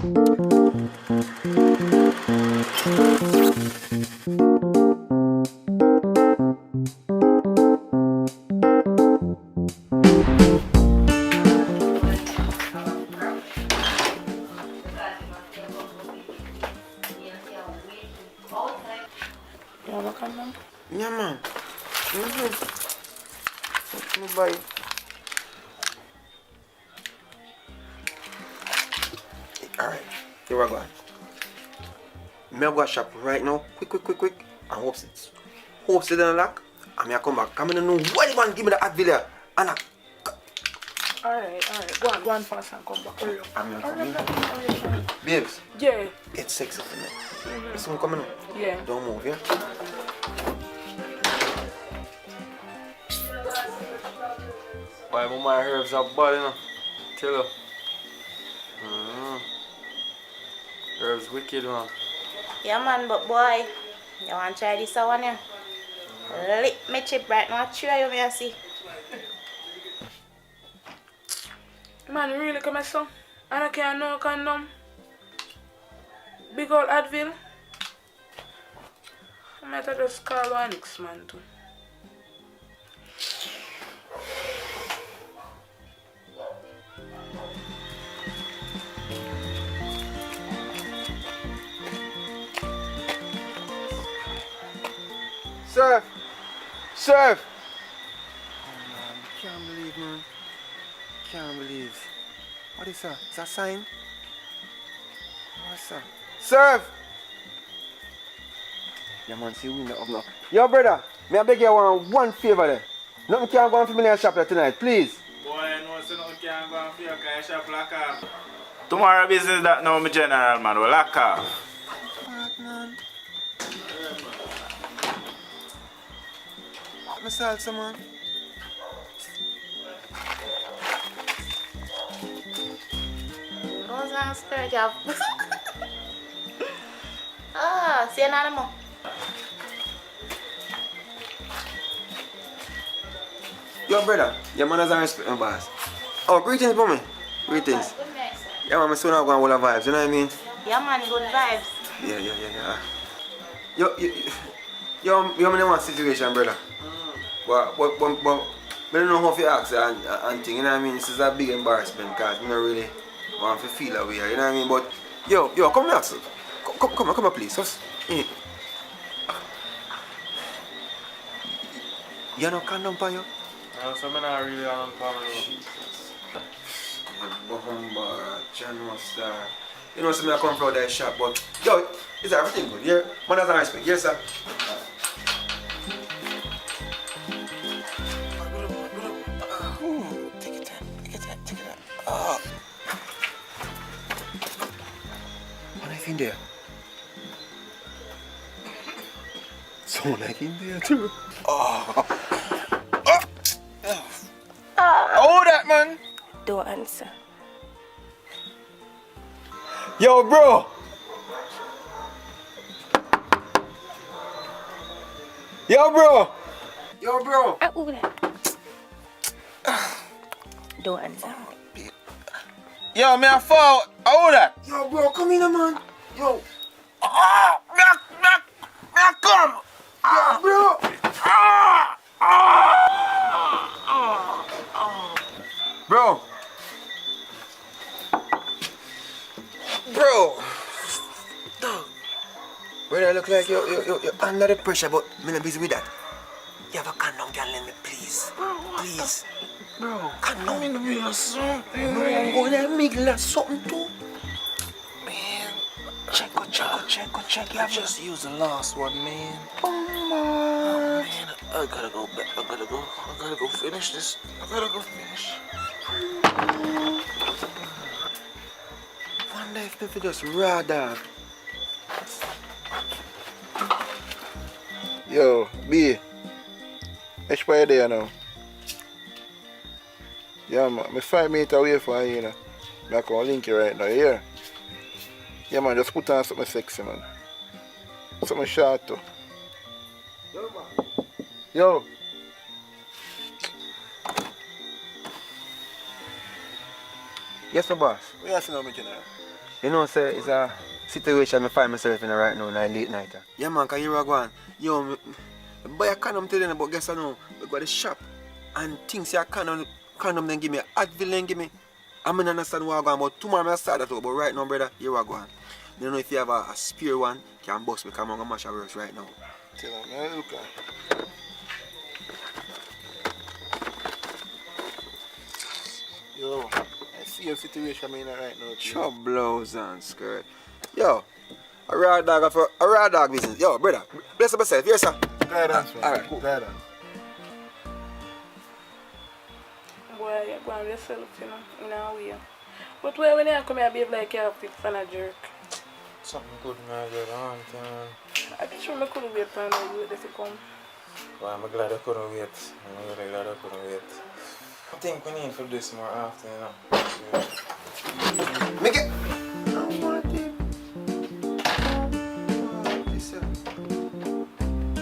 Yeah, man. Bye. Alright, here we go. Me go shop right now, quick, and hope it in lock, and me come back. Come in and know what you want give me the Advil here. And Alright. Go on fast and come back. Hurry up. I'm coming. Babes. Yeah. It's sexy for me. You see me coming up? Yeah. Don't move, yeah? Why my herbs are bad, you know? Tell her. Herbs wicked, man. Yeah, man, but boy, you want to try this one, yeah? Lick me chip right now. Try you, me see. Man, really come so? I don't care no condom. Big old Advil. I might have just call one next man too. Serve! Oh man, can't believe. What is that? Is that a sign? What's that? Serve! Yeah man, see window up now. Yo brother, may I beg you one favor there? Nothing can go on for me in the shop here tonight, please. Boy, I know so nothing can go on for your shop lock off. Tomorrow business that now, my general man, will lock off. What man? My salsa man. Goes on skirt job. Ah, see another more. Yo brother, your manners and respect my boss. Oh, greetings for me. Greetings. Good night, sir. Yeah man, my son have got all the vibes, you know what I mean? Yeah, man, good vibes. Yeah. Yo, I'm in one situation, brother. But I don't know how to ask and thing, you know what I mean? This is a big embarrassment because I don't really want to feel that way, you know what I mean? But, yo, come here, sir. Come here, please. Just, you no condom for you? No, so I'm not really on power. John Mustard. You know, so I come from that shop, but, yo, is everything good? Yeah? Manners and respect, yes, sir? Take it out. What is in there? Someone like in there too. Oh, that man. Don't answer. Yo, bro. Who that? Don't answer. Yo, me a fall. How that? Yo, bro, come in, man. Yo. Me a come. Yo, bro. Bro. Dog. Brother, look like you're under the pressure, but I'm not busy with that. You have a condom, can lend me, please. Please. Bro, condom in the middle of something. Bro, I'm going to middle of something too. Man, check. I just used the last one, man. Oh, man. Man, I gotta go back. I gotta go finish this. Wonder if people just raw dog. Yo, B. It's by there now. Yeah, man. I'm 5 minutes away from you, you know. I can link you right now, yeah? Yeah, man. Just put on something sexy, man. Something short, too. Yo. Yes, my boss. What you saying, my general? You know, sir, it's a situation I find myself in right now, late night. Yeah, man, because you're going. Yo, me buy a condom today, but guess what now? We go to the shop and things you condom then give me, Advil then give me. I mean, understand what I'm going, but tomorrow I start that out. But right now, brother, you're going. I don't know if you have a spare one, can bust me, come on, I'm going to works right now. Tell him, man, look at. Yo, I see your situation I'm in right now. Chop blouse and skirt. Yo, a raw dog business. Yo, brother, bless up yourself. Yes, sir. Guidance, man. Alright, cool. Guidance. Boy, you're going yourself, you know, in a way. But when you come here, behave like you're a big fan of jerk. Something good, man. Good on, man. I'm sure I couldn't wait for you to come. Well, I'm glad I couldn't wait. I'm really glad I couldn't wait. I think we need to do this more often, you know. Make it. I want it.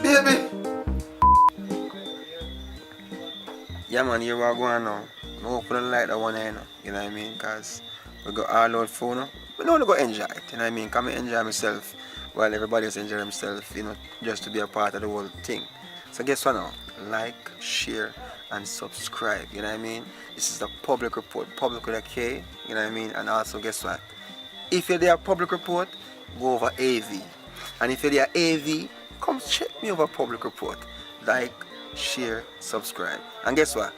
Baby. Yeah, man, here we are going now. I hope you don't like that one, you know what I mean? Because we got all out phone, no? But now we go enjoy it, you know what I mean? Because I enjoy myself while everybody else enjoy themselves, you know, just to be a part of the whole thing. So guess what now? Like, share, and subscribe, you know what I mean? This is a public report, public with a K, you know what I mean? And also, guess what? If you're there public report, go over AV. And if you're there AV, come check me over public report. Like, share, subscribe. And guess what?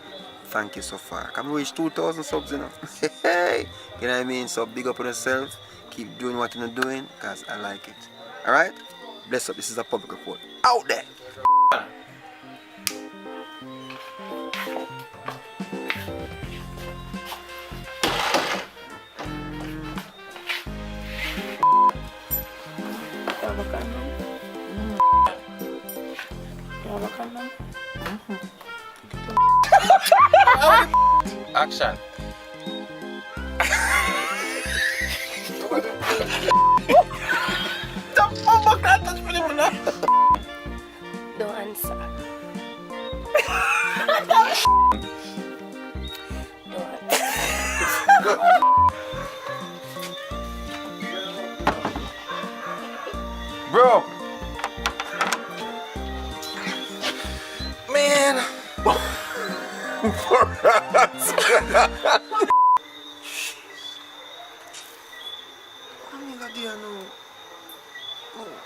Thank you so far. Can we reach 2,000 subs, you know? Hey, you know what I mean? So big up on yourself. Keep doing what you're doing, because I like it. Alright? Bless up. This is a public report. Out there! Action. Don't answer. Bro! Man!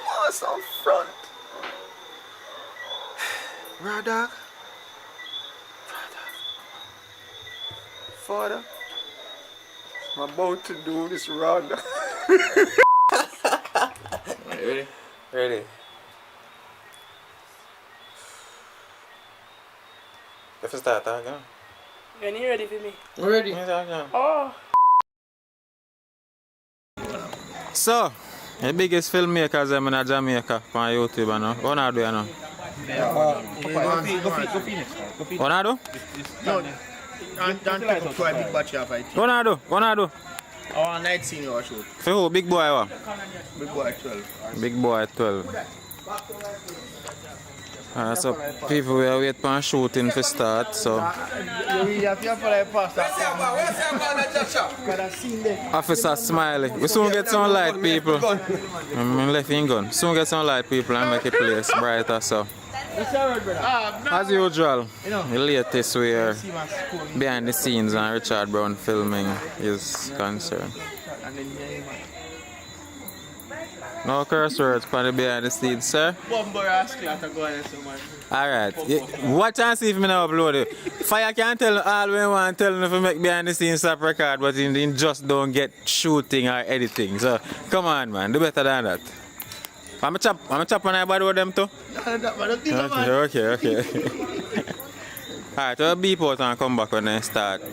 What's on front? Raw dog? Father, I'm about to do this raw dog. Ready? Ready. Let's start talking. When you ready for me? Ready. Oh. So, the biggest filmmakers in Jamaica on YouTube, you know. What are you doing? What are you doing? Don't take up to a big batch of fight. What are you doing? What are you doing? Our 19 year shoot. For who? Big boy what? Big boy 12. Big boy 12. So people will wait for shooting to start, so Officer Smiley. We soon get some light people. I'm left in gun. Soon get some light people and make the place brighter, so as usual, the latest where behind the scenes and Richard Brown filming is concerned. No curse words for the behind the scenes, sir. Alright. Watch and see if me now upload it. Fire can tell all we want to tell him if we make behind the scenes stop record, but he just don't get shooting or editing. So come on, man, do better than that. I'm a chop on everybody with them too? Okay. Alright, we'll beep out and come back when they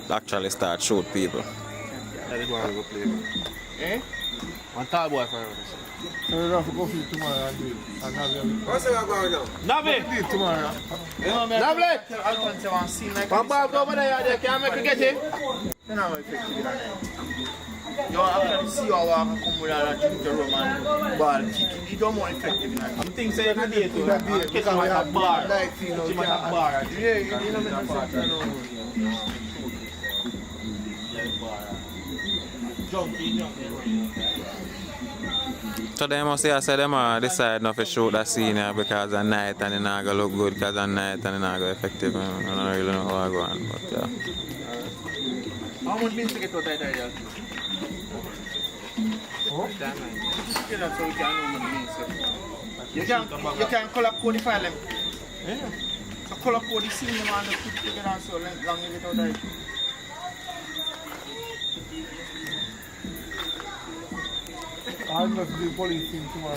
actually start shoot people. Eh? One tall boy for everything. We're going to go feed tomorrow and do it. What's that going on? Navi! Tomorrow. Navi! Come back over there, can't make you get it? You know how effective it is. You have to see how I come with a drink the rum and ball kicking. You don't more effective in it. I'm thinking you can do it too. Catch him at a bar. Catch him at a bar. Yeah, you know what I'm saying? So they must say them decide not to shoot that scene here because at night and it not gonna look good because at night and it not gonna effective. I don't really know how I go on, but yeah. How much means to get out of there? Oh? You know, so you can know what it means. You can color code the file. Yeah. So color code the scene man and put together so long you get out there. I'm going to do police thing tomorrow.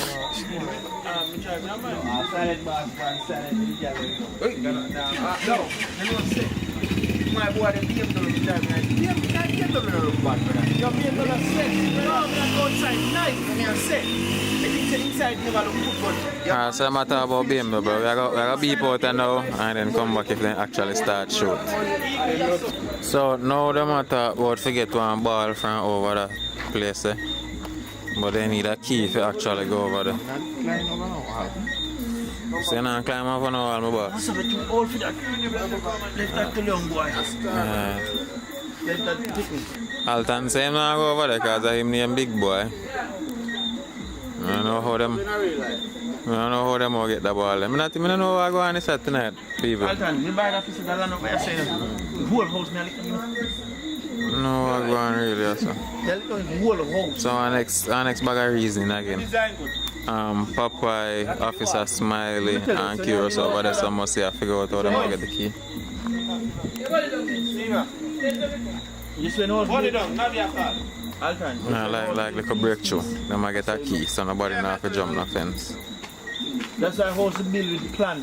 Silent boss, silent No, my boy, the BMW driving. BMW don't look bad, brother. Your BMW 6. No, I'm outside nice. I'm set. I think inside never look good, but... So the matter about BMW, bro. We gotta beep out there now and then come back if they actually start shoot. So now the matter about forget one ball from over that place. But they need a key to actually go over there. So you not climb over now, all my boy. I'm too old for that. Let that to young boy. Let that tickle. Alton say him not go over there because him name Big Boy. I don't know how them will get the ball. I don't know how I go on this set tonight, people. Alton, you buy that piece of the land over here saying the whole house now. No, I go on really also. So our next bag of reason again. Popeye, Officer Smiley and Curious over there, so must say I figure out how they get the key. Like a breakthrough. They might get a key so nobody know have to jump no fence. That's why house is built with plan.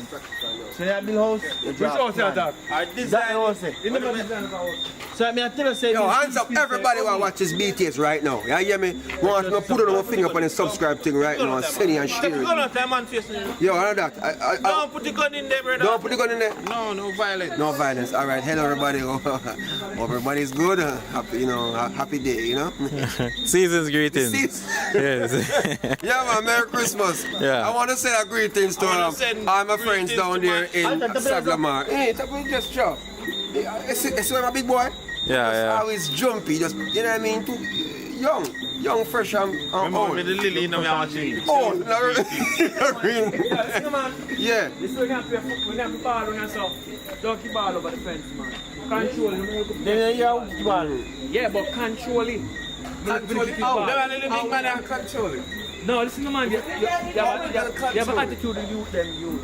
So you build house? Which house is that? I design house. You never design a house. So I tell you, say, yo, hands up, everybody who watches BTS right now. You hear me? Want to put on our finger on the subscribe thing right now and send it and share it. Yo, I know that. Don't put the gun in there, brother. Don't put the gun in there? No violence. No violence. All right, hello everybody. Everybody's good. Happy, happy day, you know? Season's greetings. Yes. Yeah, man, Merry Christmas. Yeah. I want to say a greetings to all my friends down there in Saglamar. Hey, just show. See my big boy? Yeah. How he's jumpy, just, you know what I mean? Too young, fresh and old. The lily, you know, we are watching. Oh, yeah. This way we have to ball on yourself. Don't keep ball over the fence, man. Control it. Then you have ball. Yeah, but control it. Control it. Oh, the little man and control it. No, listen to man. You have an attitude of you, then you.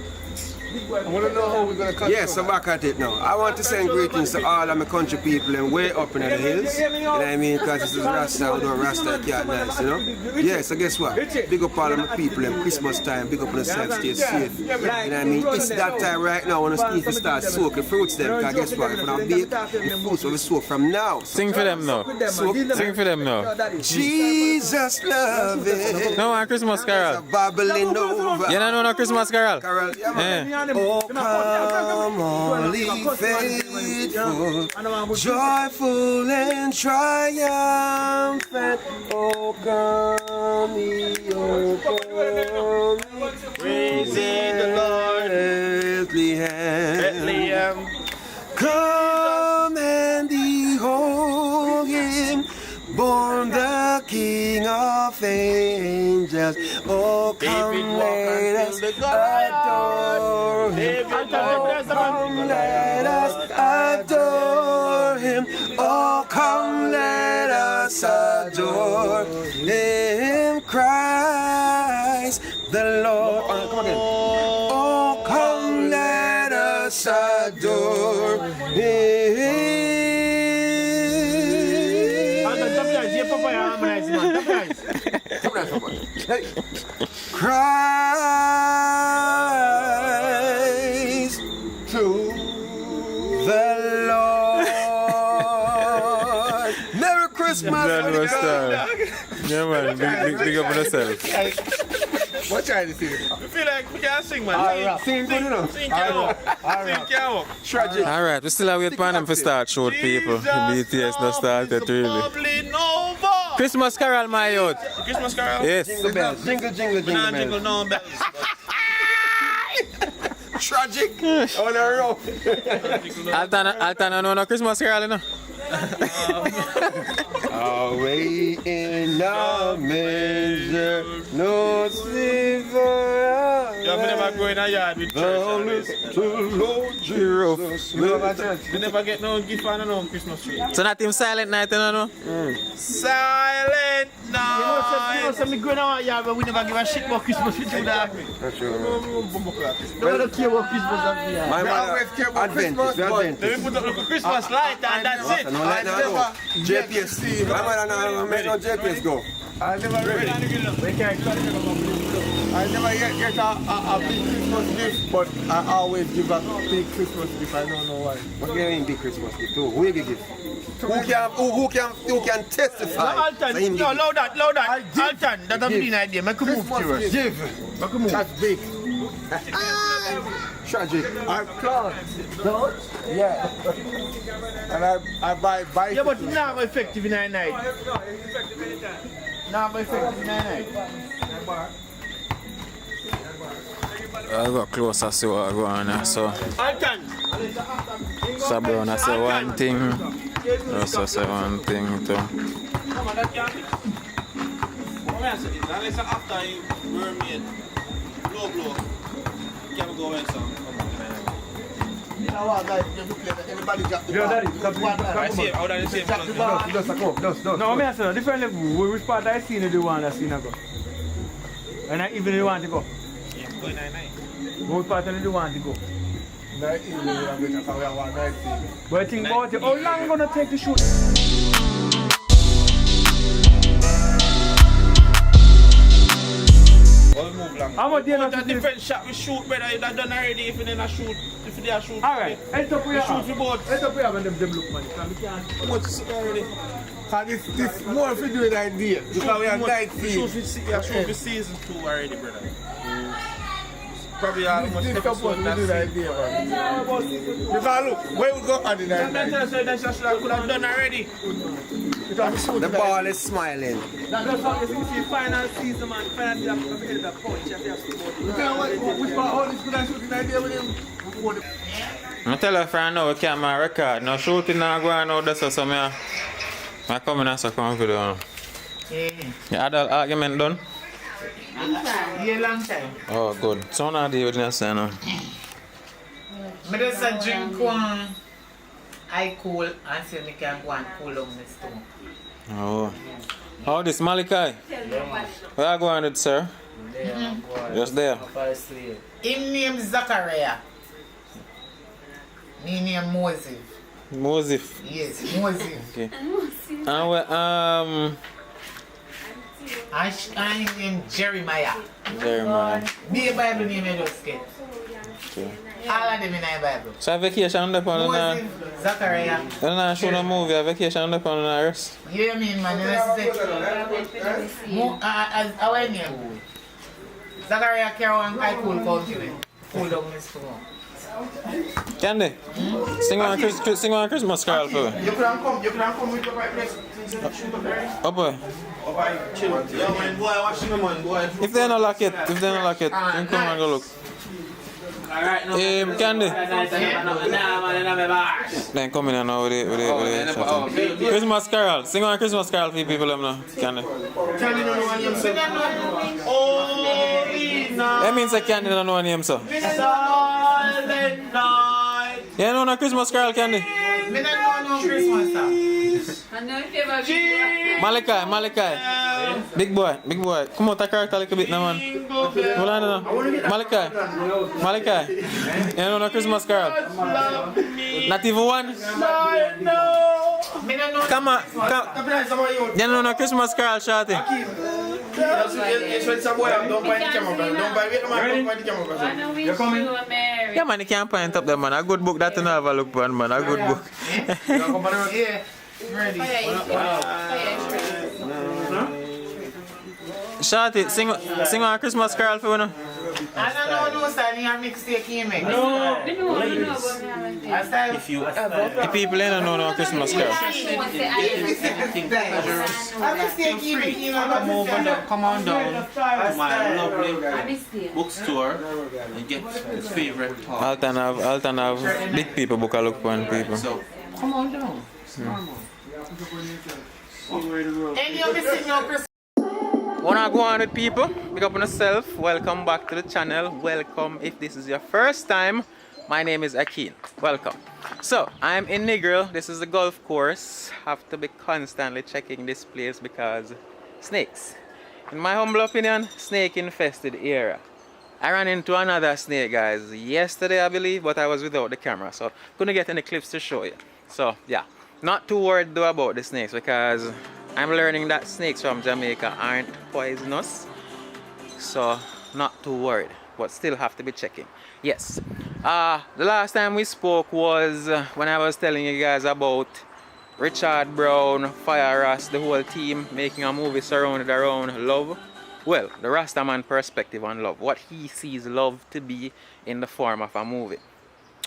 I want to know how we're going to control. Yes, so back at it now. I want to send greetings to all of my country people and way up in the hills. You know what I mean? Because this is Rasta, although Rasta can't dance, you know? Yeah, so guess what? Big up all of my people and Christmas time, big up on yourself, stay safe. You know what I mean? It's that time right now when you need to start soaking fruits them. Because guess what? If you don't bake, the fruits will be soaked from now. Sing for them now. Sing for them now. Jesus love it. No, on Christmas carol. Babbling over. You don't know no Christmas carol? Carol, yeah. Oh, come all ye faithful, joyful and triumphant. Oh, come ye, Praise the Lord. Bethlehem. Come and behold him, born the King of angels. Oh, come let us adore him. Oh, come let us adore him. Oh, come let us adore him, Christ the Lord. Come again. Oh, come let us adore him. Christ to the Lord. Merry Christmas. Yeah, man, big up on yourself. What trying to sing? I feel like we can't sing, man. Sing good enough. Sing out. Tragic. Alright, we still have wait for them to start show people. The BTS not started really. Christmas carol, my youth. Christmas carol? Yes. Jingle bells. Jingle bells. No bells. Tragic. On the road. Alton, no Christmas carol, you know? Away in a manger, no silver. Yeah, me never go in a yard with church. We never get no gift on no Christmas tree. So not him silent night, you know? Silent night. You know, some going on a yard, but we never give a shit about Christmas with you, dog. That's true. We don't care about Christmas up here. My mother, Adventist, Let me put up a Christmas light and that's it. No light now go. JPS. My mother never make no JPS go. I never get a big Christmas gift, but I always give a big Christmas gift. I don't know why. What do you mean big Christmas gift too? Who you give? Who can testify? No, Alton, no, loud that. Alton, that's a big idea. Make a move to us. Give. Make a move. That's big. Tragic. I can't. Don't? Yeah. And I buy. Yeah, but it's not effective in a night. Not effective in a night. I got closer to see what going on there, so. Alton! So Brown, I say one thing. Also say one thing too. Come on, that can't be. Unless after you mermaid, blow. Can't go in some. You know what, guys? Everybody drop the ball. I see it. I would say drop the ball. No, I say different level. Which part I seen the one that seen go? And I even the one to go. Yeah, I'm going 9-9. Which part of the one to go? Night evening, I'm going to come here one night. But I think about it, how long you gonna take the shoot? How much do you a different shot we shoot, brother. You done already if you didn't shoot. If you didn't shoot. Alright, let's up we shoot for both. Let's up we have them look man. We can't. How much is it already? Cause this more if you do it idea. Because we have night scene. Shoot for season 2 already, brother. Probably almost episode that idea, man. Because look, where we go at the night? That's just I could have done already. The ball is smiling. That's how you see final season, man. Final season, I'm going to that point. Which part all this could have shooting idea with him? I tell you friend now we can't my record. No shooting now going out there so me I come in as a confident. The adult argument done? Yeah, long time. Oh good. So now do you didn't say no. I just drink one. I cool and say me can go and cool down my stomach. Oh. How this Malachi? Where are you going with sir? Just there. Him name Zachariah. Me name Moses. Moses. Yes, Moses. Okay. And we I name Jeremiah. Jeremiah. Be a Bible name I just get. Okay. All of them in the Bible. So vacation on the phone Moses, Zachariah. you're not showing a movie, a vacation on the phone and rest. Yeah, I mean, man, our name. Zachariah Carol I cool country. Cool down my stomach. Candy, sing one Christmas carol for me. You can come with your right next. Oh boy. Yeah, man, boy, watching the man, boy. If they don't like it, you come and go look. Candy. Then come in now with it. Christmas carol. Sing one Christmas carol for people them now. Candy. That means I can't don't know name so. Silent night. You know no Christmas carol, Candy? Me don't know Christmas song. Malachi. Big boy. Come out a character a little bit now, man. Hold on now. Malachi. You know no Christmas carol? Not even one? No. Me don't know. Come on. You know no Christmas carol, Shorty? You're coming? Yeah, man, you can't point up there, man. A good book that you have a look for, man. A good book. Yeah. Ready. Shorty, sing a Christmas carol for me. I don't know, sir. You have mixtape here, man. If you The people don't know no Christmas carol. come on down to my lovely bookstore and get his favorite part. Alton have big people book a look for people. So come on down. Any of the senior Wanna go on with people? Pick up on yourself. Welcome back to the channel. Welcome if this is your first time. My name is Ackeen. Welcome. So I'm in Negril. This is the golf course. Have to be constantly checking this place because snakes. In my humble opinion, snake infested area. I ran into another snake, guys, yesterday I believe, but I was without the camera, so couldn't get any clips to show you. So yeah, not too worried though about the snakes because I'm learning that snakes from Jamaica aren't poisonous, so not too worried, but still have to be checking. Yes, the last time we spoke was when I was telling you guys about Richard Brown, Fire Ross, the whole team making a movie surrounded around love. Well, the Rastaman perspective on love, what he sees love to be in the form of a movie.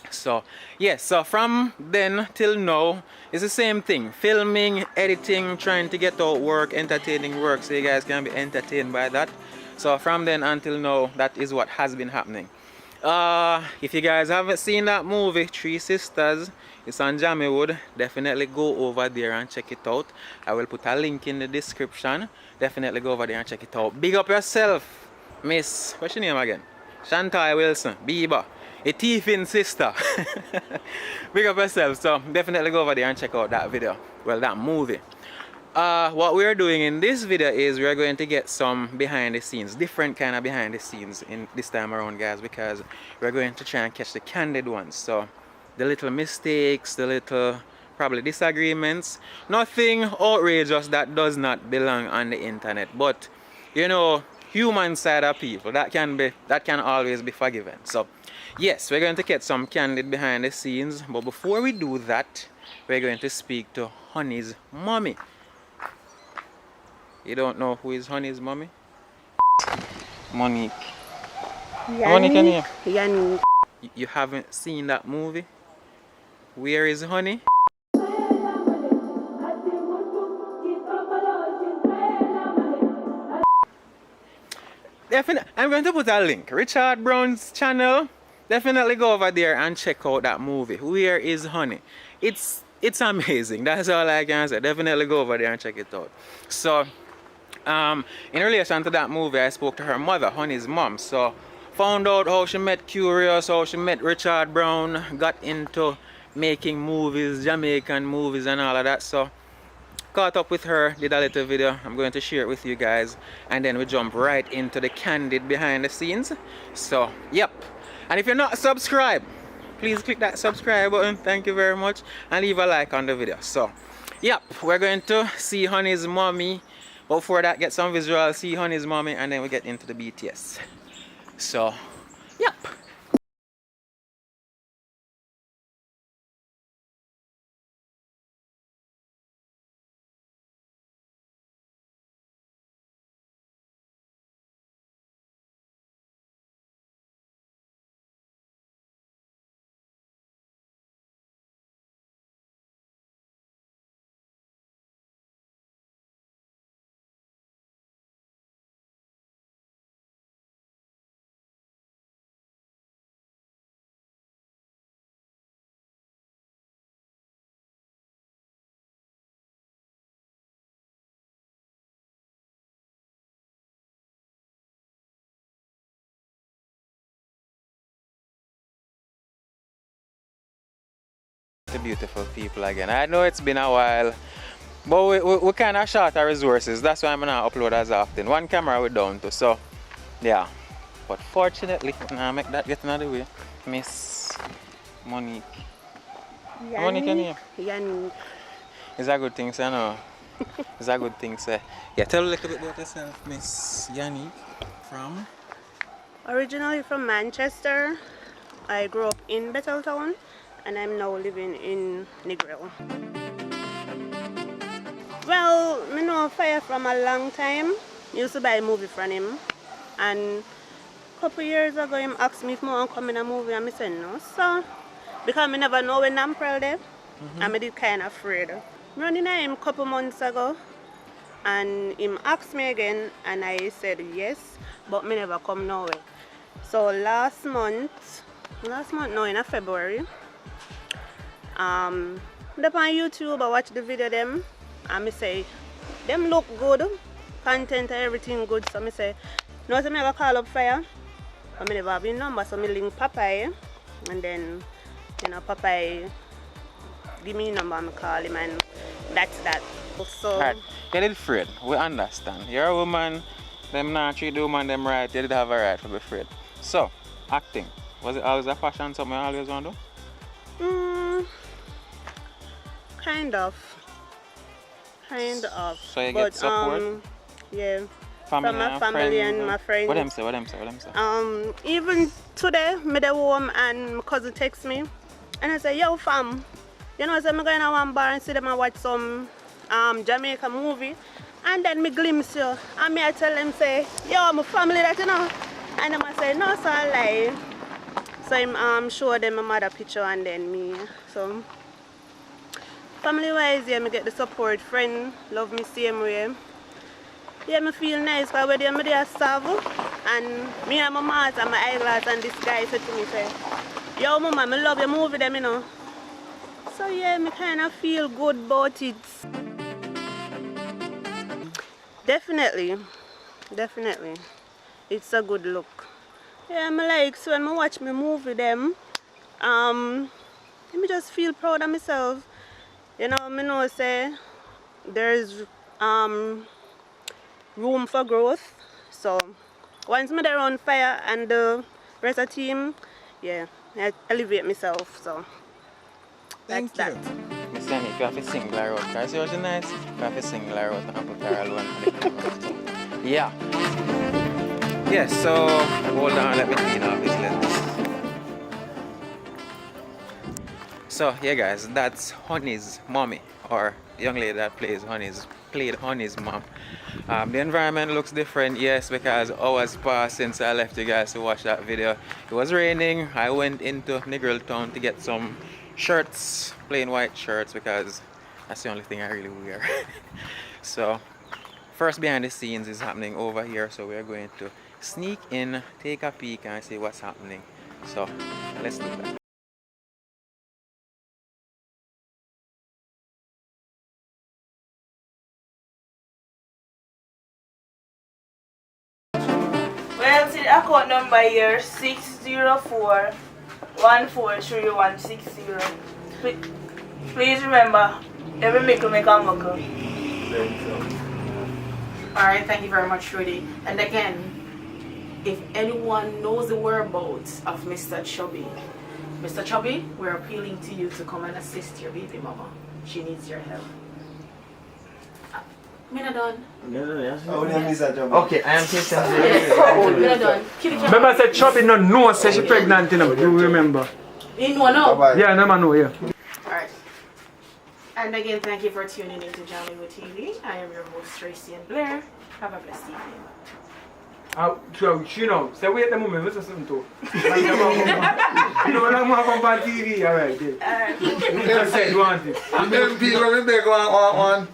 So yes, so from then till now it's the same thing, filming, editing, trying to get out work, entertaining work, so you guys can be entertained by that. So from then until now, that is what has been happening. If you guys haven't seen that movie, Three Sisters, it's on Jamaiwood, definitely go over there and check it out. I will put a link in the description. Definitely go over there and check it out. Big up yourself, Miss, what's your name again? Chantal Wilson, Bieber, a thieving sister. Big up yourself. So definitely go over there and check out that video. Well, that movie. What we're doing in this video is we're going to get some behind the scenes, different kind of behind the scenes in this time around, guys, because we're going to try and catch the candid ones. So the little mistakes, the little probably disagreements, nothing outrageous that does not belong on the internet, but you know, human side of people that can always be forgiven. So yes, we're going to get some candid behind the scenes, but before we do that, we're going to speak to Honey's mommy. You don't know who is Honey's mommy? Monique. Monique, can you? Yannick. You haven't seen that movie? Where is Honey? Definitely, I'm going to put a link. Richard Brown's channel. Definitely go over there and check out that movie. Where is Honey? It's amazing. That's all I can say. Definitely go over there and check it out. So, in relation to that movie, I spoke to her mother, Honey's mom. So, found out how she met Curious, how she met Richard Brown, got into making movies, Jamaican movies and all of that. So, caught up with her, did a little video. I'm going to share it with you guys, and then we jump right into the candid behind the scenes. So yep, and if you're not subscribed, please click that subscribe button, thank you very much, and leave a like on the video. So yep, we're going to see Honey's mommy, but before that, get some visuals, see Honey's mommy, and then we get into the BTS. So yep. The beautiful people again. I know it's been a while, but we kind of short our resources. That's why I'm not upload as often. One camera we're down to, so yeah. But fortunately, now make that get another way. Miss Monique. Monique, can you? Yannick. It's a good thing, sir. No, it's a good thing, sir. Yeah, tell a little bit about yourself, Miss Yannick. From? Originally from Manchester. I grew up in Betheltown, and I'm now living in Negril. Well, I know Fire from a long time. Used to buy a movie from him, and a couple years ago he asked me if I want to come in a movie, and I said no. So, because I never know when I'm there, and I did kind of afraid. Running at him a couple months ago, and him asked me again, and I said yes, but me never come nowhere. So last month, no, in February, up on YouTube, I watched the video them, and I say, them look good, content and everything good. So I say, no, so I go call up Fire. I never have his number, so I link Popeye, and then you know Popeye give me his number, I call him, and that's that. So. Alright, you did afraid. We understand. You're a woman. Them not treat the woman them right. You did have a right to be afraid. So, acting. Was it always a passion? Something you always want to do? Kind of. So you get support? Yeah. Family From my family and my friends. What them say? Even today, me dey home and my cousin text me, and I say, yo fam, you know, so I'm going to one bar and see them and watch some Jamaican movie, and then me glimpse you, and me I tell them say, yo, my family that you know, and them I say, no, so I lie. So I'm show them my mother picture and then me. So family wise, yeah, me get the support. Friend love me same way. Yeah, me feel nice because when I'm there starve and me and my mask and my eyeglass and this guy said to me, say, yo mama, I love your movie them, you know. So yeah, me kind of feel good about it. Definitely. It's a good look. Yeah, me like, so when I watch my movie them, me just feel proud of myself. You know, me know say there's room for growth. So once me there on Fire and the rest of the team, yeah, I elevate myself. So that's that. Miss Danny, if you have to sing Larry out, can I see what's nice? If you have to sing Larry out and put her alone. Yeah. Yes, so hold on, let me clean up this lens. So yeah guys, that's Honey's mommy, or the young lady that played Honey's mom. The environment looks different, yes, because hours passed since I left you guys to watch that video. It was raining. I went into Negril Town to get some shirts, plain white shirts, because that's the only thing I really wear. So first behind the scenes is happening over here, so we're going to sneak in, take a peek and see what's happening. So let's do that. Well, see the account number here, 604-143160. Please remember, every mickle make a muckle. Alright, thank you very much, Rudy. And again, if anyone knows the whereabouts of Mr. Chubby, we're appealing to you to come and assist your baby mama. She needs your help. Mina done. Okay, I am Christian. Mina done. Remember I said Chubby no know say she pregnant, you know. Do you remember? You know now? Yeah, no man know, yeah. Alright. And again, thank you for tuning into Jamaican TV. I am your host, Tracy and Blair. Have a blessed evening. So, you know, say wait a moment, listen something too. You know, I'm going to TV, alright, yeah. You want it. I'm MP when we make one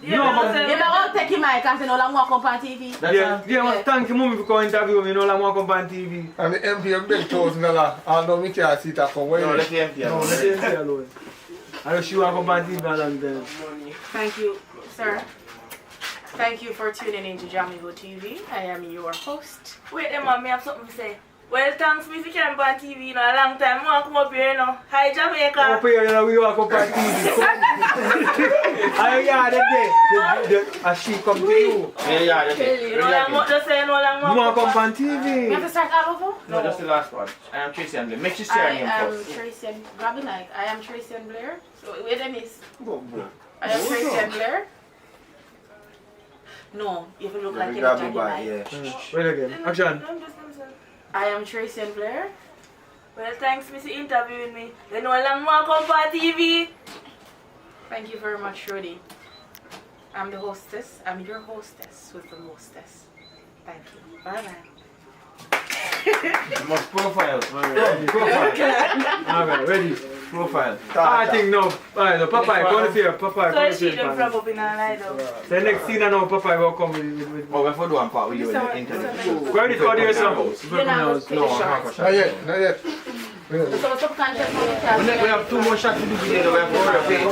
You don't take him mic and say no I'm walk up on TV. Yeah, thank you mommy for coming interview me, you know I'm walk up on TV. And the MP will make $1,000. I know we can't see that for way. No, let the MP alone. No, let the MP alone. I know she walk up on TV and then. Thank you, sir. Thank you for tuning into Jamaican TV. I am your host. Wait, mom, I have something to say. Well, thanks me for coming on TV, you know, a long time. I want to come up here, you know. Hi, Jamaica. Up here, you know, we walk up on TV. Yeah, that she come to you. Yeah, that's it. You know, I'm just saying, no, I'm you want to come on TV? We have to start all over? No, that's the last one. I am Tracy and Blair. Make sure you I say your am name first. Tracy and grab the mic. I am Tracy and Blair. So, wait a minute. Go. I am Tracy and Blair. No, you look like you're not Yeah. Wait again. Action. I am Tracy and Blair. Well, thanks for interviewing me. You know, I'm walk up on TV. Thank you very much, Rudy. I'm the hostess. I'm your hostess with the mostess. Thank you. Bye-bye. You must profile. Alright, ready. Profile. I think no. Alright, no, Papa, go to fear. Papa, So she them from up in a light though. The next scene I know Papa will come with. Oh, before doing part with you in the interview. Go ahead, audio yourself. You're not take a shot. Not yet. So subconscious We have 2 more shots to do today. We have 4 of it.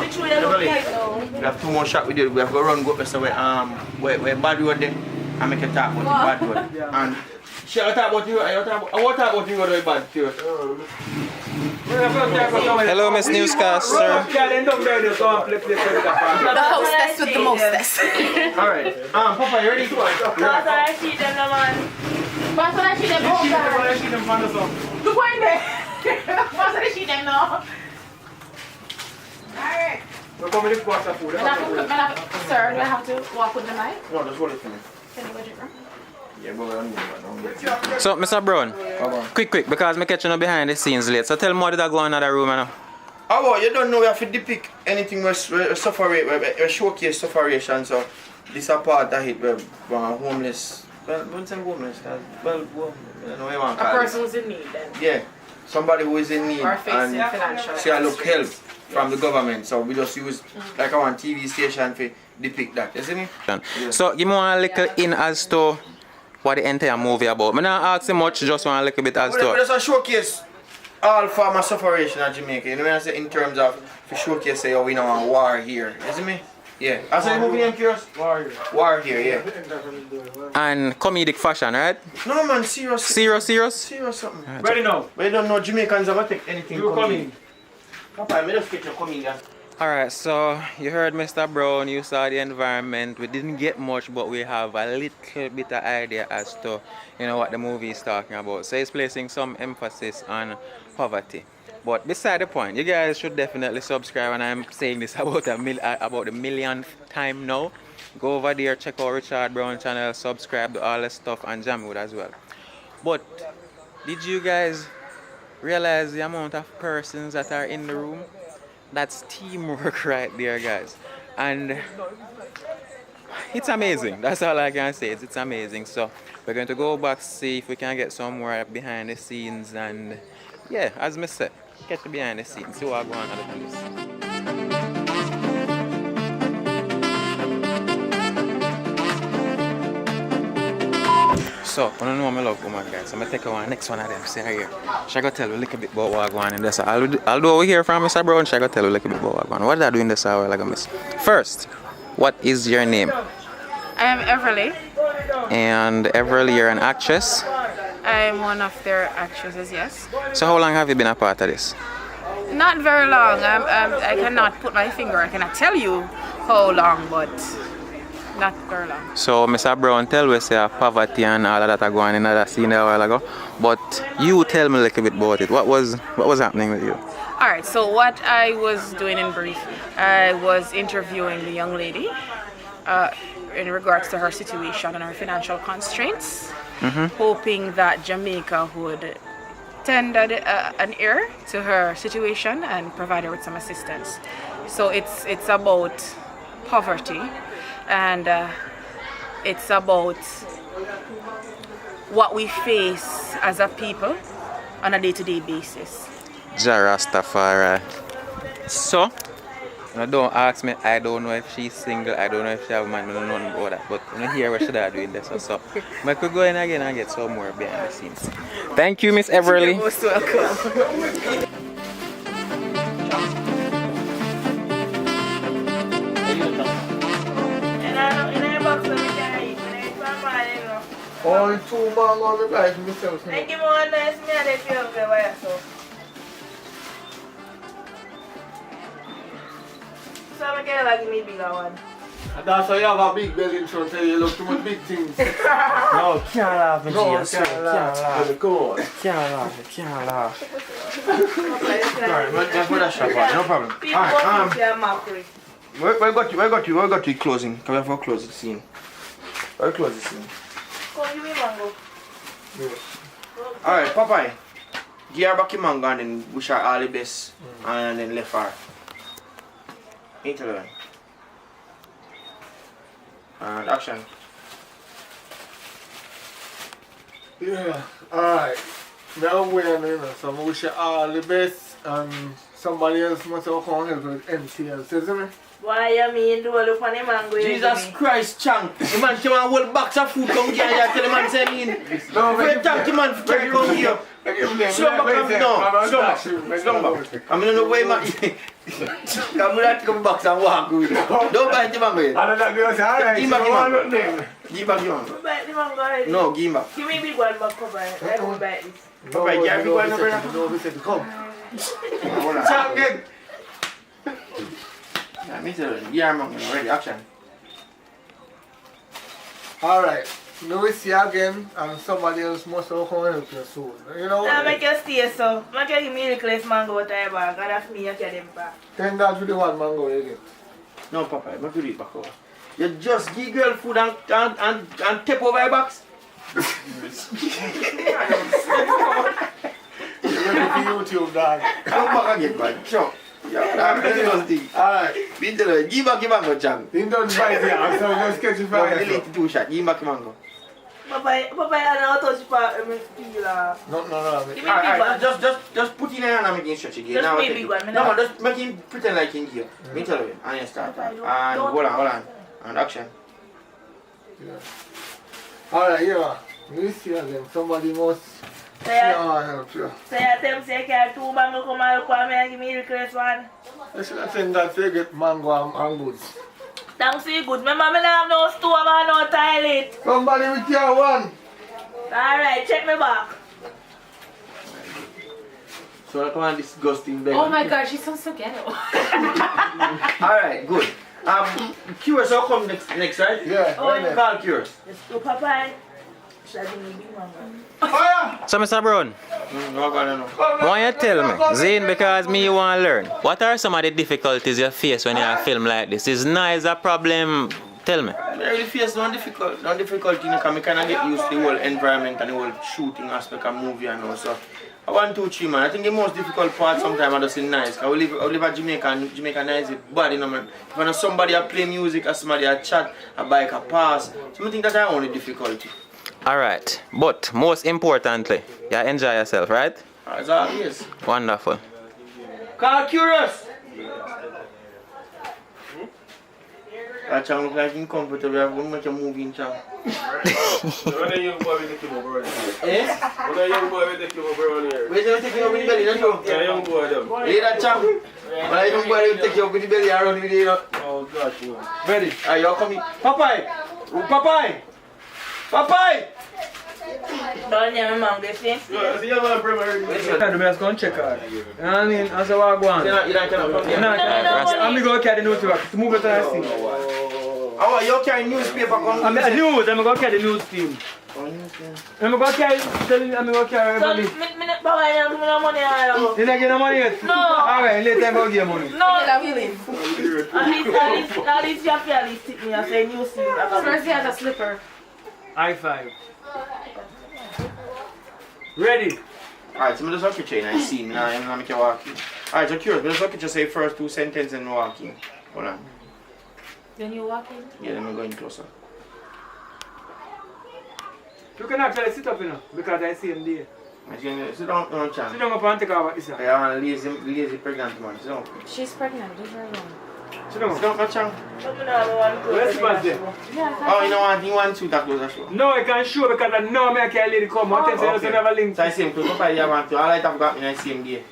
Which way you look like though? We have 2 more shots we did. We have to run go up so where bad road there and make a talk about the bad road. And she talk about you, I want to talk about you go to bad too. Hello, Miss Newscaster. The hostess with the mostess. Alright. Papa, you ready? That's what I see them, man. Pass what I see them. Look why there. Pass what I see them now. Alright. We're coming to watch the food. Sir, do I have to walk with the mic? No, just hold it for me. Can you go to your room? Yeah, but we're on the So, Mr. Brown, quick, because I'm catching up behind the scenes late. So tell me what did I go in another room now? Oh, you don't know we have to depict anything where showcase sufferation. So this a part of it where homeless. Well, don't say homeless. Well, you know what you want to call A person who's in need then. Yeah, somebody who is in need Or facing and financial see a look help from the government. So we just use like our TV station to depict that. You see me? Yeah. So give me one little in as to what the entire movie about. I'm not asking much, just one little bit as to. Just a showcase all form of sufferation in Jamaica. You know what I say in terms of to showcase say we know a war here. You see me? Yeah. I saw the movie name curious? War here, yeah. And comedic fashion, right? No man, serious. Serious? Serious something. Ready now? We don't know Jamaicans ever take anything You coming? Papa, I just get your comedian. Alright, so you heard Mr. Brown, you saw the environment. We didn't get much, but we have a little bit of idea as to, you know, what the movie is talking about. So it's placing some emphasis on poverty. But beside the point, you guys should definitely subscribe, and I'm saying this about the millionth time now. Go over there, check out Richard Brown channel, subscribe to all the stuff, and Jamwood as well. But did you guys realize the amount of persons that are in the room? That's teamwork right there, guys. And it's amazing. That's all I can say. It's amazing. So we're going to go back, see if we can get somewhere behind the scenes, and yeah, as I said, get to behind the scenes, see what going on other than this. So, I don't know my love woman, guys. So I'm going to take one next one of them. See her here. She going to tell you a little bit about what going on in this. I'll do over here from Mr. Brown. She going to tell you a little bit about what going on. What did I do in this hour, like I miss? First, what is your name? I am Everly. And Everly, you're an actress? I am one of their actresses, yes. So how long have you been a part of this? Not very long. I cannot put my finger. I cannot tell you how long, but not very long. So Mr. Brown tell us poverty and all of that are going in that scene a while ago. But you tell me a little bit about it. What was happening with you? Alright, so what I was doing in brief, I was interviewing the young lady in regards to her situation and her financial constraints, hoping that Jamaica would tend an ear to her situation and provide her with some assistance. So it's about poverty, and it's about what we face as a people on a day-to-day basis. Rastafari. So, don't ask me, I don't know if she's single, I don't know if she have a man, I don't know nothing about that, but when I hear what she's doing this, so I could go in again and get some more behind the scenes. Thank you, Miss Everly. You're most welcome. Only 2 mango reply to myself. Thank you, more nice me and if you have the wire so. So I can like me bigger one. That's why you have a big belly in front of you, look too much big things. No, can't laugh, No, can't laugh. Go on. Can't laugh. Sorry, let's put that shot on, no problem. People want to see a mockery. Where got you closing? Can we have a close the scene? Where close the scene? Come give me mango. Alright, Popeye. Give her back your mango and then wish her all the best and then left her. Ain't tell her. And action. Yeah, alright. Now we're in, so I wish you all the best, and somebody else must have come help with MCL, isn't it? Why you mean do look on the mango? Jesus Christ, Chang. The man came and hold box of food come here and tell the man say mean. No, wait, thank the man for trying to come here. Slow back no. Slow back. I'm in the way man. I'm gonna take a box and walk with it. Don't bite the mango. I don't know, alright. Give back the mango. Give back the mango. Bite the mango already. No, give him back. Give me big one back cover. I don't bite this. No, bite the big one over. No, we said to come. Chang, good. Yeah, me too. Yeah, man, ready, action. Alright, now we see again, and somebody else must have come and help you soon. You know? Now make you stay so. Make you give me the class mango out of your bag, and that's me you carry them back. $10 with the one mango you get. No, Papa, I'm not going to do it back over. You just give girl food and tap over your box. You're ready for YouTube, dog. Come back again, man. Sure. Alright, give back your mango, Chang. He don't bite it, so just catch it No, for delete the 2 shots. Give back your mango. Papa, you don't touch part of my peel. No. Give me the big one. Just put in a hand and make him stretch again. Just Now, me big one. No, just make him pretend like in here. Me tell you, and you start. And hold on. And action. Yeah. Alright, yeah. We see again, somebody must help you. So you tell me say you carry 2 mango come and look at me and give me the class one. I should have sent that to get mango and goods. Thanks for you good. Remember, I don't have no stove and no toilet. Somebody with your one. Alright, check me back. So come on, disgusting beggar. Oh my god, she sounds so ghetto. Alright, good. Curious, how come next, right? Yeah, right Call Curious. Let's go, Papa. Should I give me big mango? So, Mr. Brown, why you tell me, Zane, because me want to learn, what are some of the difficulties you face when you have a film like this? Is noise a problem? Tell me. I really face no difficulty, because I kind of get used to the whole environment and the whole shooting aspect of movie and all. So, I 1, 2, 3, man. I think the most difficult part sometimes is just nice. Because we live at Jamaica, and Jamaica nice is bad, you know, man. If I know somebody play music, or somebody chat, a bike a pass, so I think that's the only difficulty. Alright, but most importantly, you enjoy yourself, right? As always. Wonderful. Call Curious! That Chang look like incomfortable. I'm going to make a movie in Chang. What are you boy with the kimo bro? Eh? What are you boy with the kimo bro here? Where's you take you up in the belly, that's true? Yeah, young boy them. Hey, that Chang. When I young boy take you up in the belly around with you, you know. Oh gosh, man. Ready? Are you coming? Popeye! Popeye! Popeye! Don't you remember this thing? Yeah, see you man primary. I'm going to check out. You know what I mean? As I walk on. You don't come. I'm going to carry the newspaper. Move it and see. Oh, you carry newspaper come? I'm going to carry the news team. I'm going to carry everybody. So, Papa, you don't give me no money. You don't get no money yet? No. Alright, later I'm going to give you money. No, at least you have to at least tip me and say new seed. First, he has a slipper. High five. Ready? Alright, so I'm just walking chain. I see me now. I'm going to make you walk in. Alright, so Curious. I'm just walking to say first 2 sentences and walk in. Hold on. Then you walk in? Yeah, then we're going closer. You can actually sit up, you know, because I see him there. Sit down, no chance. Sit down up and take over this. I want a lazy pregnant man. Sit down. She's pregnant, leave her alone. Sit down. Sit down, no chance. Where's the bus there? Oh, you want to that close as well? No, I can't show because I know I can't let it come. I tell you, never link. So I see him close. Papa, you want to. All I have got me, I see him there.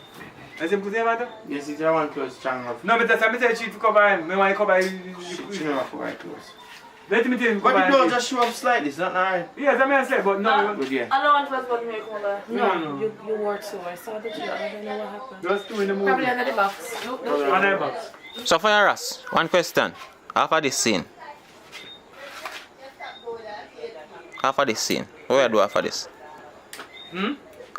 I see him close, you want to? Yes, it's I want close, chang. No, but that's what I she to cover him. I want to cover him. She never cover close. Let me tell you. But the blood just show up slightly, it's not alright. Yes, I mean I said, but no. Good, yeah. I don't want first one to make one back. No, you wore 2. I saw the 2. I don't know what happened. Just 2 in the movie. Probably under the box. Nope, Under the box. So, for your Ross, one question. After this scene, what do you do after this?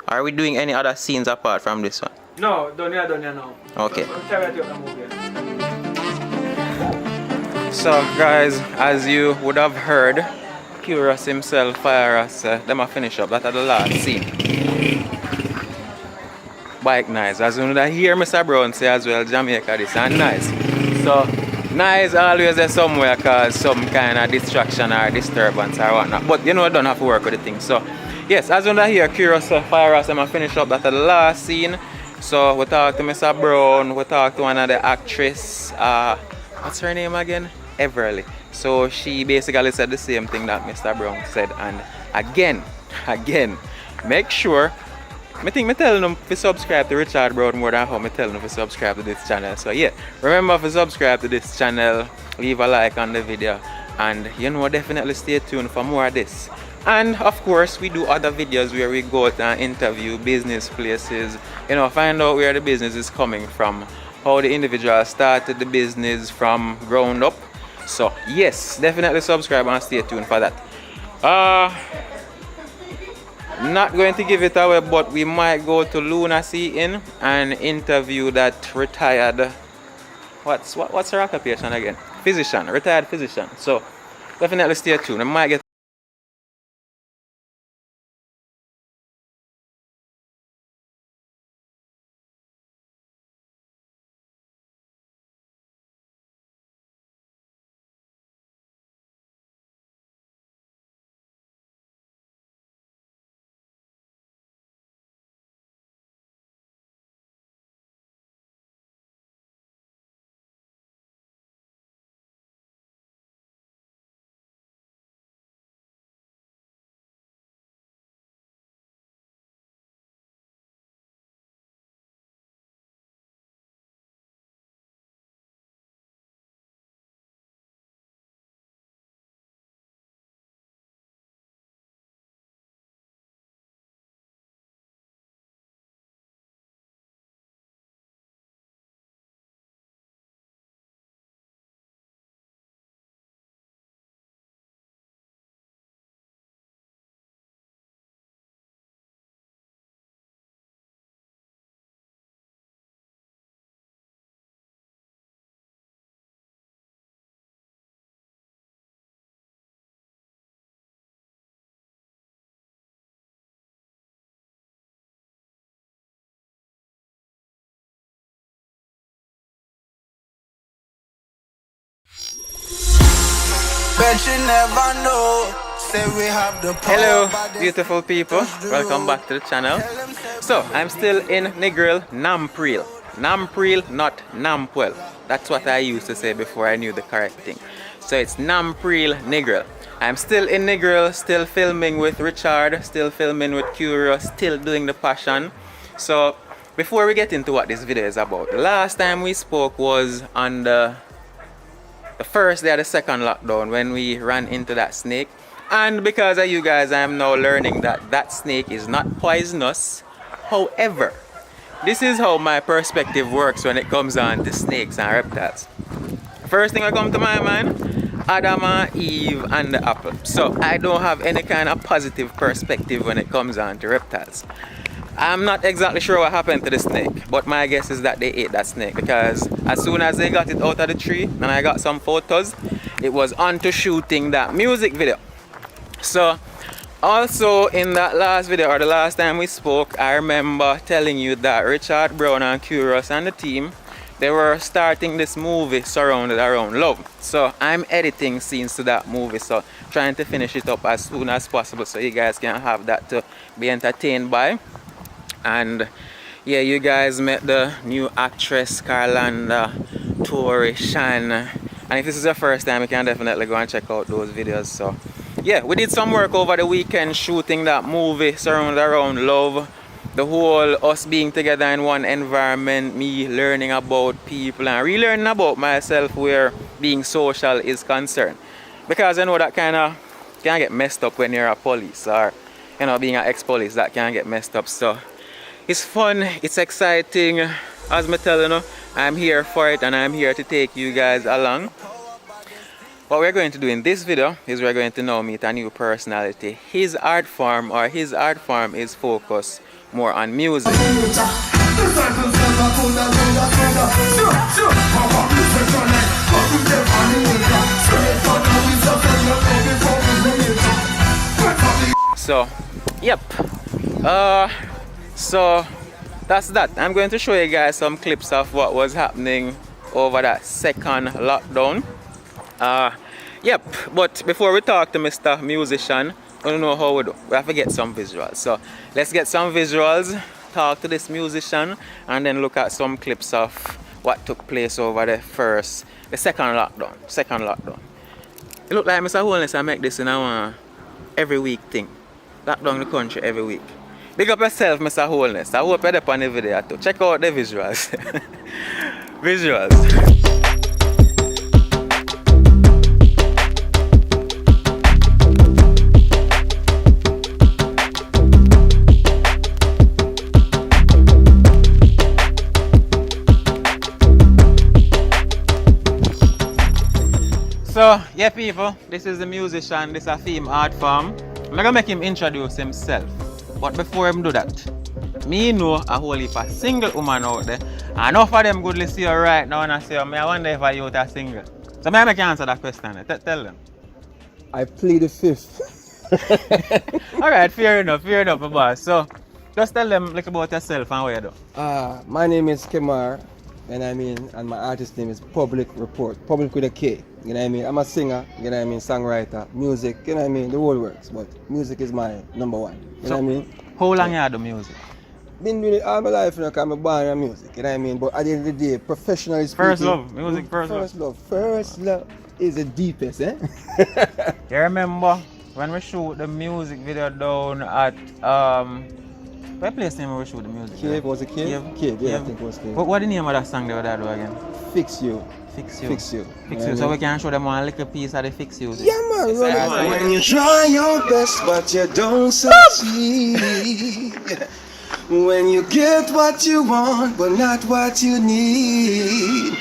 Are we doing any other scenes apart from this one? No, don't you now. Okay. So, So guys, as you would have heard, Curious himself, Fire us, them a finish up. That's the last scene. Bike nice. As you know, hear Mr. Brown say as well, Jamaica this and nice. So nice always there somewhere cause some kind of distraction or disturbance or whatnot. But you know, I don't have to work with the thing. So yes, as you know, hear Curious, Fire us, them a finish up. That's the last scene. So we talk to Mr. Brown, we talk to one of the actress. what's her name again? Everly. So she basically said the same thing that Mr. Brown said. And again, make sure. I think I tell them to subscribe to Richard Brown more than how I tell them to subscribe to this channel. So yeah, remember to subscribe to this channel, leave a like on the video, and you know, definitely stay tuned for more of this. And of course, we do other videos where we go out and interview business places, you know, find out where the business is coming from, how the individual started the business from ground up. So yes, definitely subscribe and stay tuned for that. Not going to give it away, but we might go to Lunacy Inn and interview that retired, what's her occupation again? Physician, retired physician. So definitely stay tuned. We might get Hello beautiful people, welcome back to the channel. So I'm still in Negril, Nampril. Nampril, not Nampwell. That's what I used to say before I knew the correct thing. So it's Nampril, Negril. I'm still in Negril, still filming with Richard, still filming with Curious, still doing the passion. So before we get into what this video is about, the last time we spoke was on the first day of the second lockdown when we ran into that snake. And because of you guys, I am now learning that that snake is not poisonous. However, this is how my perspective works when it comes on to snakes and reptiles. First thing that comes to my mind, Adam and Eve and the apple. So I don't have any kind of positive perspective when it comes on to reptiles. I'm not exactly sure what happened to the snake, but my guess is that they ate that snake, because as soon as they got it out of the tree and I got some photos, it was on to shooting that music video. So also in that last video, or the last time we spoke, I remember telling you that Richard Brown and Curious and the team, they were starting this movie surrounded around love. So I'm editing scenes to that movie, so trying to finish it up as soon as possible so you guys can have that to be entertained by. And yeah, you guys met the new actress Carlanda, Tori, Shan, and if this is your first time, you can definitely go and check out those videos. So yeah, we did some work over the weekend shooting that movie surrounded around love. The whole us being together in one environment, me learning about people and relearning about myself where being social is concerned. Because I know that kind of can get messed up when you're a police, or you know, being an ex-police, that can get messed up. So it's fun, it's exciting. As me tell you, I'm here for it and I'm here to take you guys along. What we're going to do in this video is we're going to now meet a new personality. His art form is focused more on music. So, yep. So that's that. I'm going to show you guys some clips of what was happening over that second lockdown. Yep, but before we talk to Mr. Musician, I don't know how we do. We have to get some visuals. So let's get some visuals, talk to this musician, and then look at some clips of what took place over the first the second lockdown. It look like Mr. Holness I make this in our every week thing. Lock down the country every week. Big up yourself, Mr. Holness. I hope you're up on the video too. Check out the visuals. Visuals. So, yeah people, this is the musician, this is a theme art form. I'm gonna make him introduce himself. But before him do that, me know a whole heap of single woman out there. And enough of them goodly see you right now and I say, I wonder if I youth are single. So may I make you answer that question? Tell them. I plead the fifth. Alright, fair enough, my boss. So, just tell them like about yourself and what you do. My name is Kemar, and my artist name is Public Report. Public with a K. You know what I mean? I'm a singer, you know what I mean, songwriter, music, you know what I mean, the whole works, but music is my number one. You know what I mean? How long you do music? Been doing it all my life, you know, because I'm born in music, you know what I mean? But at the end of the day, professionally speaking... First love, music first love. First love is the deepest, eh? You remember when we shoot the music video down at, what place name we shoot the music video? Cave, was it Cave? Cave, yeah, I think it was Cave. What the name of that song they were there do again? Fix You. Fix You. Fix You. Fix You. So we can show them one little piece of the Fix You. Yeah, man. When you try your best, but you don't succeed. When you get what you want, but not what you need.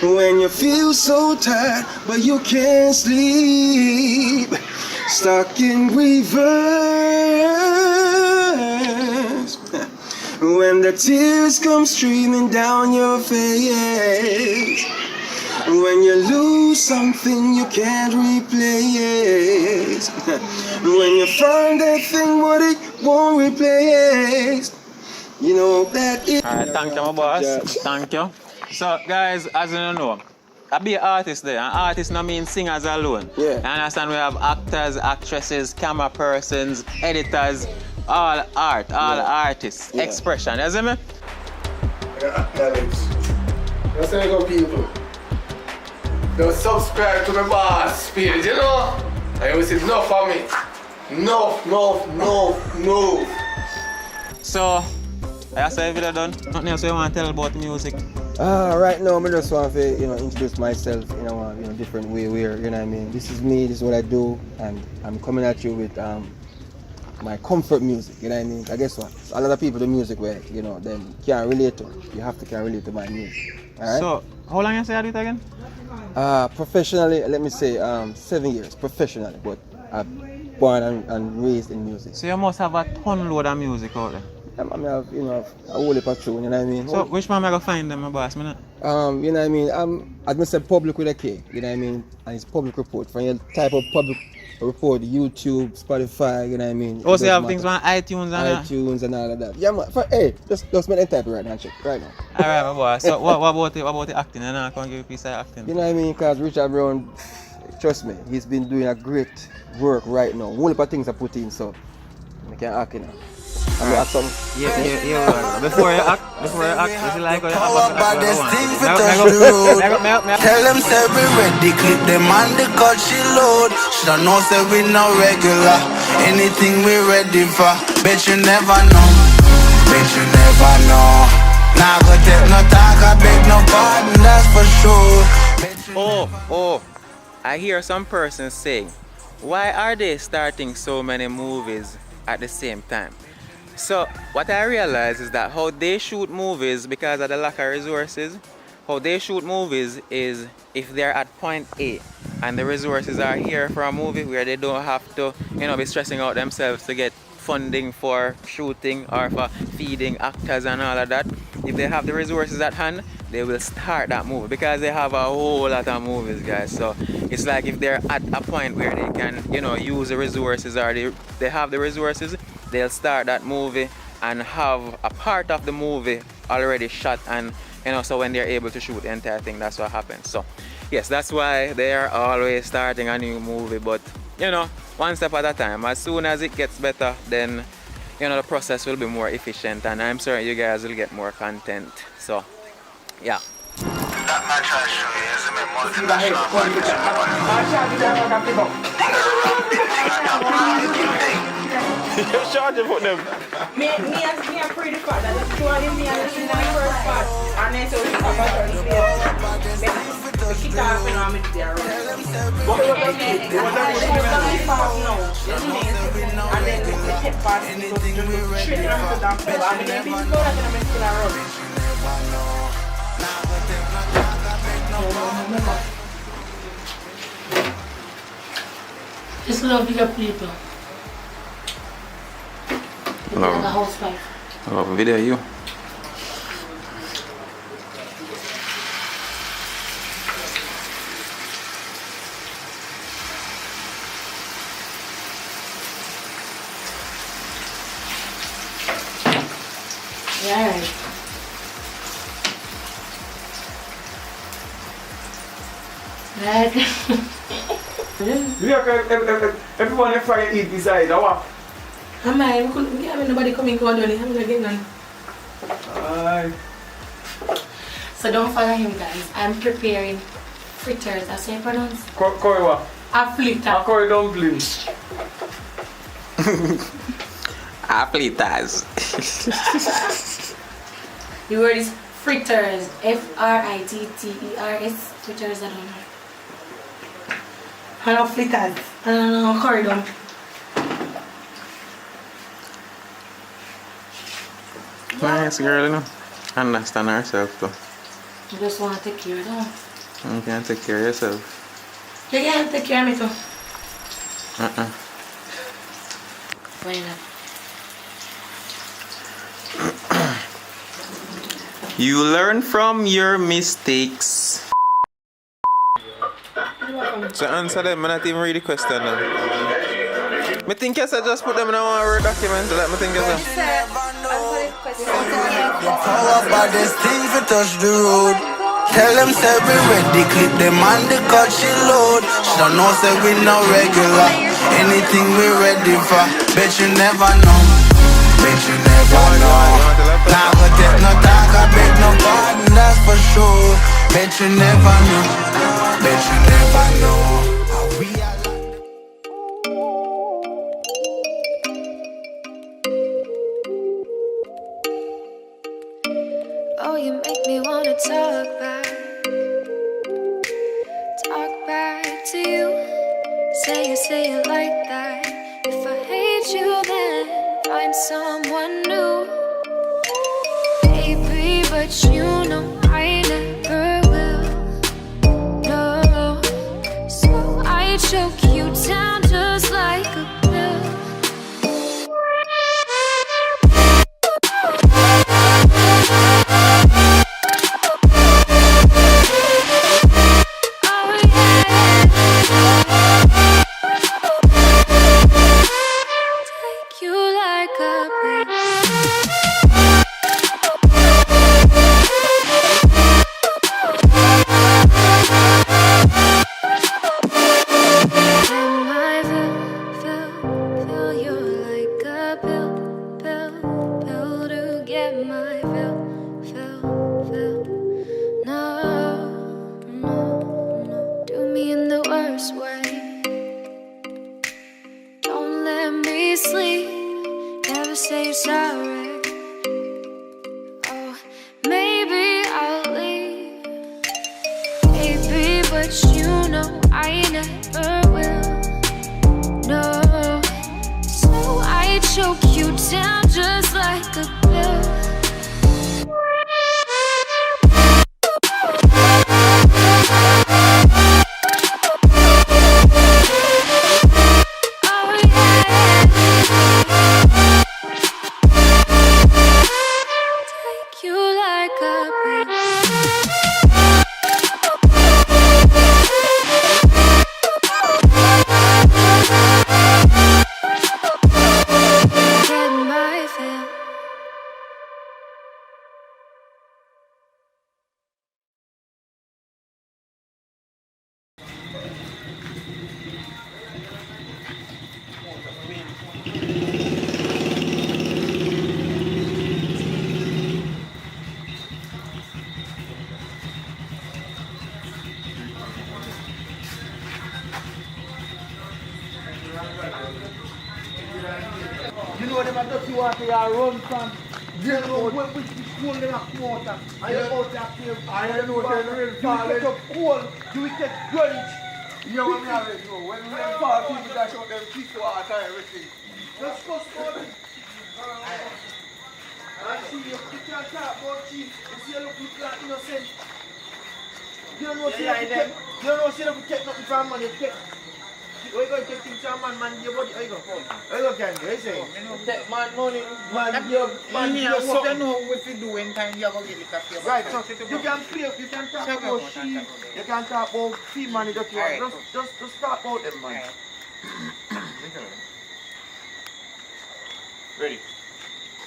When you feel so tired, but you can't sleep. Stuck in reverse. When the tears come streaming down your face. When you lose something you can't replace. When you find that thing what it won't replace. You know that it... Alright, thank you my boss. Yeah. Thank you. So guys, as you know, I be an artist there. An artist no mean singers alone. Yeah. You understand we have actors, actresses, camera persons, editors, all art, all artists, expression, you see me? That's how you go, people. Don't subscribe to my boss page, you know? I always say no for me. No. So, that's the video done. Nothing else you want to tell about music? Right now, I just want to introduce myself in a different way. Where you know what I mean. This is me. This is what I do, and I'm coming at you with my comfort music. You know what I mean. I guess what a lot of people do music where them can't relate to. You have to can relate to my music. All right. So, how long you say you do it again? Professionally, let me say 7 years professionally, but I'm born and raised in music. So you must have a ton load of music out there. I mean, I have a whole heap of tune, you know what I mean? So which man am I gonna find them, my boss? You know what I mean? I'm say Public with a K, you know what I mean? And it's Public Report. From your type of Public Report, YouTube, Spotify, you know what I mean? Also you have things on iTunes and all of that. Yeah man, hey, just make them type it right now, check, right now. Alright my boss, so what about the acting? And I can't give you a piece of acting. You know what I mean? Because Richard Brown, trust me, he's been doing a great work right now. Whole heap of things I put in, so I can act, you know. Yeah. Before you act, this is like how you Tell them say we ready, clip them on the cut she load. She don't know say we no regular. Anything we ready for, bet you never know. Bet you never know. Nah go take no talk, I beg no pardon, that's for sure. Oh, I hear some persons saying, why are they starting so many movies at the same time? So what I realize is that how they shoot movies, because of the lack of resources, how they shoot movies is if they're at point A and the resources are here for a movie where they don't have to be stressing out themselves to get funding for shooting or for feeding actors and all of that. If they have the resources at hand, they will start that movie because they have a whole lot of movies, guys. So it's like if they're at a point where they can use the resources or they have the resources, they'll start that movie and have a part of the movie already shot, and so when they're able to shoot the entire thing, that's what happens. So yes, that's why they are always starting a new movie, but one step at a time. As soon as it gets better, then the process will be more efficient, and I'm sure you guys will get more content. So yeah. You're charging for them. Me and pretty fat. That is two of them. Me and the first part. And then so we come back on the place. She can't fit on me there. And then we head past the straight around to that place. I mean, if it's not going to make it around. Just love your people. Like a housewife. I love video you. Yeah. Right. Look, everyone if I eat beside, what? Am I? We couldn't get nobody coming go on. I'm gonna get none. So don't follow him, guys. I'm preparing fritters. That's how you pronounce. Curry what? A fritter. A curry dumpling. Aplitas. The word is fritters. F-R-I-T-T-E-R-S. Fritters, I don't know. I love fritters. I don't know curry dumpling. Nice girl, you know. Understand herself though. You just want to take care of them. You can't take care of yourself. You can't take care of me too. Why not? You learn from your mistakes. So answer them, I not even read the question now. I think I said just put them in a Word document, let me think I said. Power by this thing for touch the road. Tell them say we ready, clip them on the cut she load. She don't know say we no regular. Anything we ready for, bet you never know. Bet you never know. Nah, but take no talk, I bet no pardon, that's for sure. Bet you never know. Bet you never know. Oh, you make me wanna talk back to you. Say it like that. If I hate you, then find someone new. Baby, but you know I never will. No, so I choke you down just like a pill. You know them are dirty water you run from. You know which school them are come out of. And you out there cave. I know the rain fall. You take cold, you take grunge. You know what I know. When rain fall, people dash out them kick water and everything. Just go slowly. I see you can't talk about cheese. You see you look like innocent. You don't know see them take nothing from man. You take. Where you going to take things from man, your body? Where you going? Where you going? Where you say? Take man money. Man, your what you know what you do when time you go get liquor for your right, so you can play, you can talk about sheep, you can talk about feed money that you want. Just talk about them, man. Ready?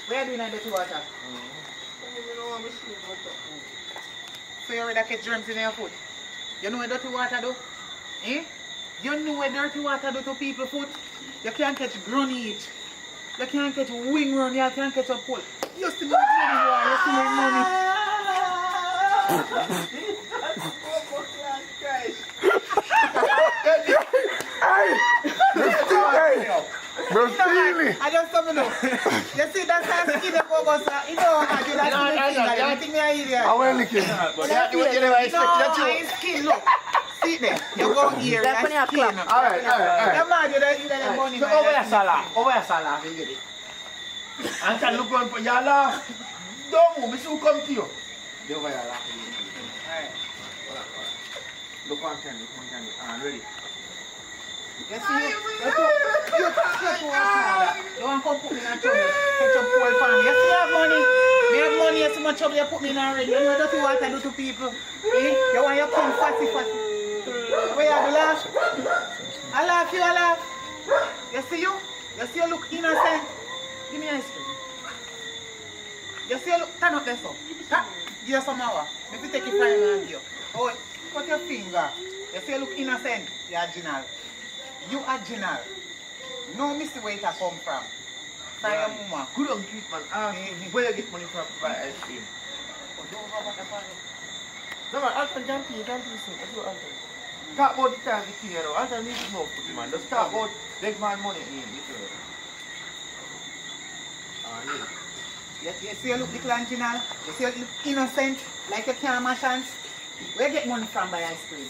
Where do you need the water? So you already get germs in your foot? You know where dirty water do? Eh? You know where dirty water do to people's foot? You can't catch grunny eat. You can't catch wing run, you can't catch a pull. You still make money, boy. You still make money. Bro, see me. I just don't know. You see, that's how skin the focus. You know how you like to you think me an idiot. I will lick it. No, skin, look. See there. You go here, that's skin. Alright. You're mad, you don't eat any money. So over your Salah, you get it. And can look on for your laugh. Don't move, Mr. Who come to you? They over your laugh. Alright. Look on candy. Ready? You see, you want to come put me in a trouble, catch up poor family. You see, you have money. You have money, you see much trouble, you put me in already. You know that's what I do to people. Eh? You want you come fatty. Where you do laugh? I laugh. You see you look innocent. Give me ice cream. You see you look, turn up there so. Give you some hour. Maybe take it from you and give you. Oh, cut your finger. You see you look innocent. You are original. You original. No miss where it come from. From your mama. Good on treat, man. Where you get money from to buy ice cream? Oh, don't have what the party. No man, Alton jump in, sing. Let's go Alton. Talk about the time the key, you know. Alton needs to know for you, man. Just talk about big man money in you know. You see you look little original. You see you look innocent. Like you can't mash hands. Where you get money from buy ice cream?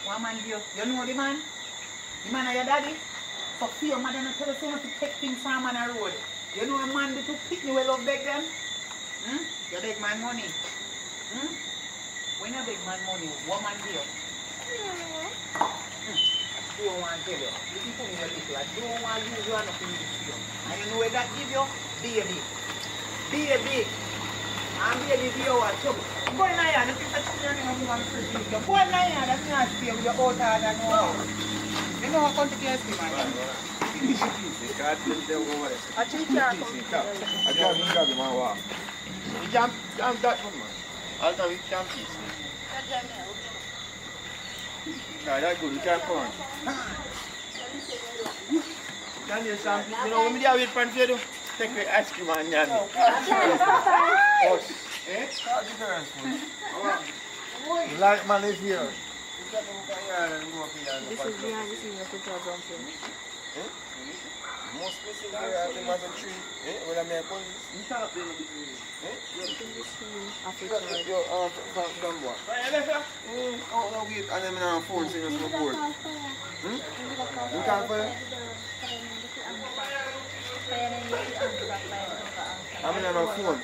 One man give you. You know the man? The man are your daddy? So fear your mother not tell you so much to take things from on the road. You know a man that to pick me well up beg them? You beg man money. When you beg man money, what man give you? Don't want to tell you. You keep putting your little. I don't want you to run up in this video. And you know where that give you? Baby. And baby give you a trouble. Go in here, the people children have one free video. Go in here, that's not stay with your old hard and all. You know how come to get me, man? I think you are coming. I can't do my work. You jump that one, man. I'll tell you, jump this. No, that's good. You can't come on. Can you some? You know, when we are with friends, you do take the ice cream and yam. Eh? Like man is here. This is behind the scenes of the dumpling. Most places here, I think, was a tree. Where I'm going. You can't be in this tree. From what? Oh, no, wait. And then I'm on phone, saying it's my board. You can't find it? I'm on phone.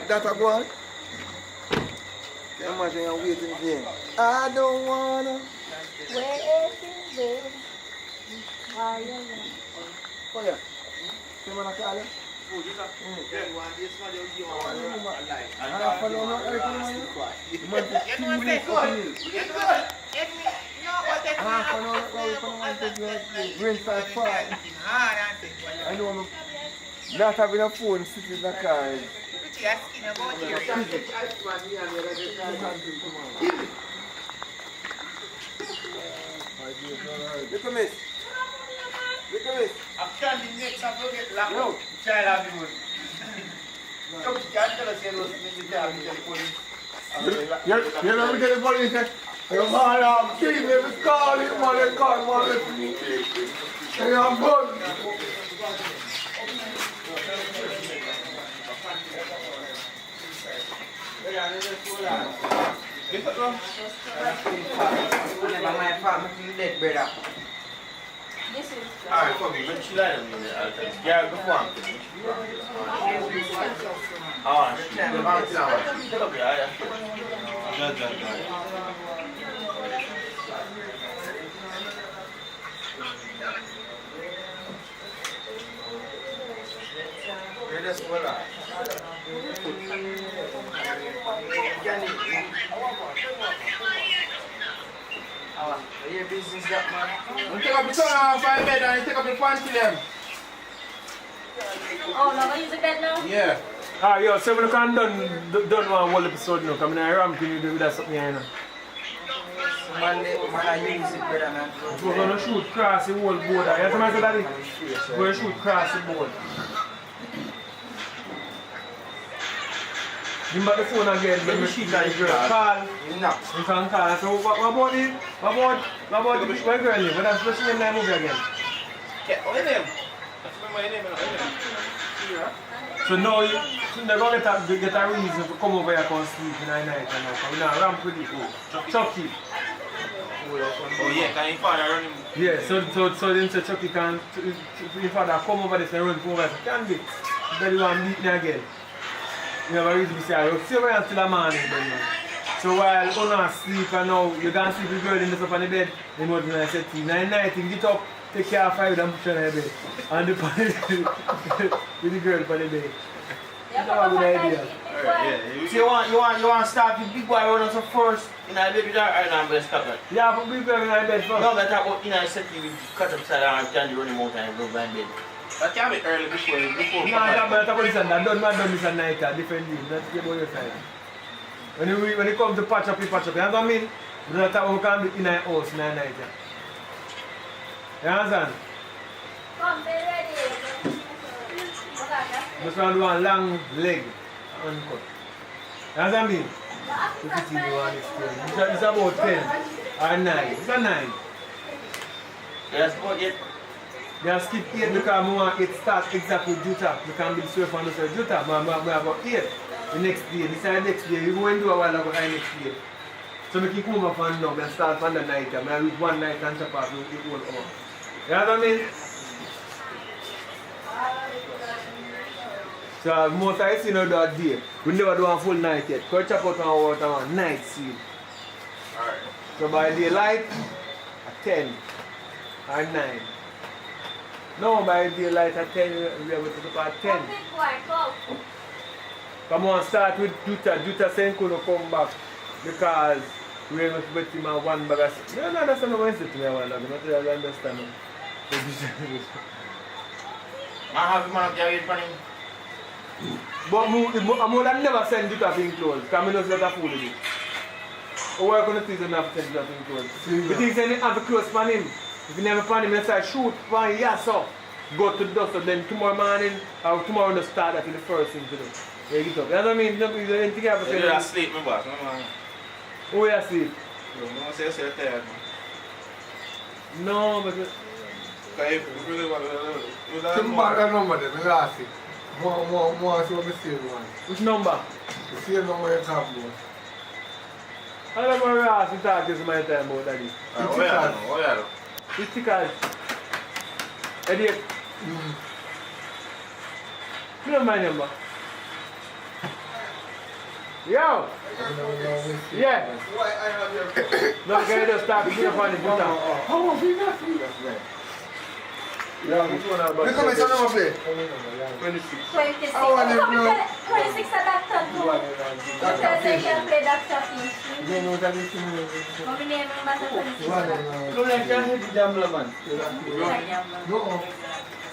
That's a one? Can you imagine you're waiting there? I don't wanna wait there. Oh yeah. You wanna call it? Not having a phone sitting in the car. Look at me. I'm standing next to get locked out. Child have you. Come to tell us you know we get the police. Your man, I'm killing me. Call him, man. Call him. Hey, I'm good. Never mind, farm, you dead, brother. This is. Alright, come here, but she lied on me. Yeah, go for him. Oh, shit. Where does it go? Your business that man. You take up the son off my bed and you take up the panty them. Oh, now use the bed now? Yeah. Ah, yo, 7 o'clock done one whole episode now. Come in here, Ram, can you do that something here now? Man, I use it better, man. We're gonna shoot cross the whole board. You have to say daddy? We're gonna shoot cross the board. Give me the phone again, let me shoot that girl. Call. No. You can call. So what about it? What about the big girl name? What does the name movie again? Yeah, what name? My name. So now they're going to get a reason to come over here and sleep in the night and now. We're not ramp with it. Chucky. Oh yeah, can your father run him? Yeah, so then say Chucky can, your father come over this and run over and say, can be. Then you want to beat me again. You have a reason to say, I'll stay around until the morning then, man. So while you're going to sleep and now you can sleep with the girl in the top of the bed, you know what I said to you. Night, you get up, take care of her and push her on the bed. And the with the girl on the bed. That's a good idea. So you want to start with big boy running so first in the bed with her and I'm going to stop it? Yeah, put big boy in the bed first. No, but talk about in a setting with cut up side and can run him out and go by bed. That can be early before. No, I'm talking about this and that. Don't this at night, different deal. Let's get about your side. When you come to patch up, you know what I mean? That's how we can be in our house in the night. You understand? Come, be ready. Just want to do one long leg uncut. You understand me? It's about 10 or 9. It's a 9. Yes, about 8. Just skip 8 because we want 8 start exactly with Jutah. We can be sure for us with Jutah. We have about 8 the next day. This is the next day. We go and do a while ago the next day. So we keep come up and now and start from the night. I reach one night and chop off the whole hour. You know what I mean? So most I see now that day, we never do a full night yet. Because chop out one night sleep. Alright. So by daylight, at 10 or 9. No, by daylight at 10, we are going to go at 10. Come on, start with Jutah. Jutah saying couldn't come back because we are going to bet him on one bag of... No, that's not what I said to me a while ago. Not that I understand. I have him on the way for him. But I would have never send Jutah thing clothes because I know it's not a fool with it. Or we're going to see them have to send Jutah thing clothes. We think they have the clothes for him. If you never find him, you say shoot for him, yes sir. Go to the dust, so then tomorrow morning or tomorrow the start that is the first thing to do. You get up. You know what I mean? You don't think you have to say You're asleep, my boss. Who are you asleep? You don't say you're tired, man. No, but... That number then, the last thing. More so the same one. Which number? The same number you have, boy. I don't know where else you talk this my time about that. Which tickers? Idiot. You know my number. Yo! Yeah! No, guy just start to get up on the Jutah. How much you got? Yeah, which one are about? Look at my son number play. 26. 26. I want him to 26 are Dr. Two. Because they can play Dr. Fish. You know that is Mommy name is Master 26. Look like you're a heavy gambler, man. No.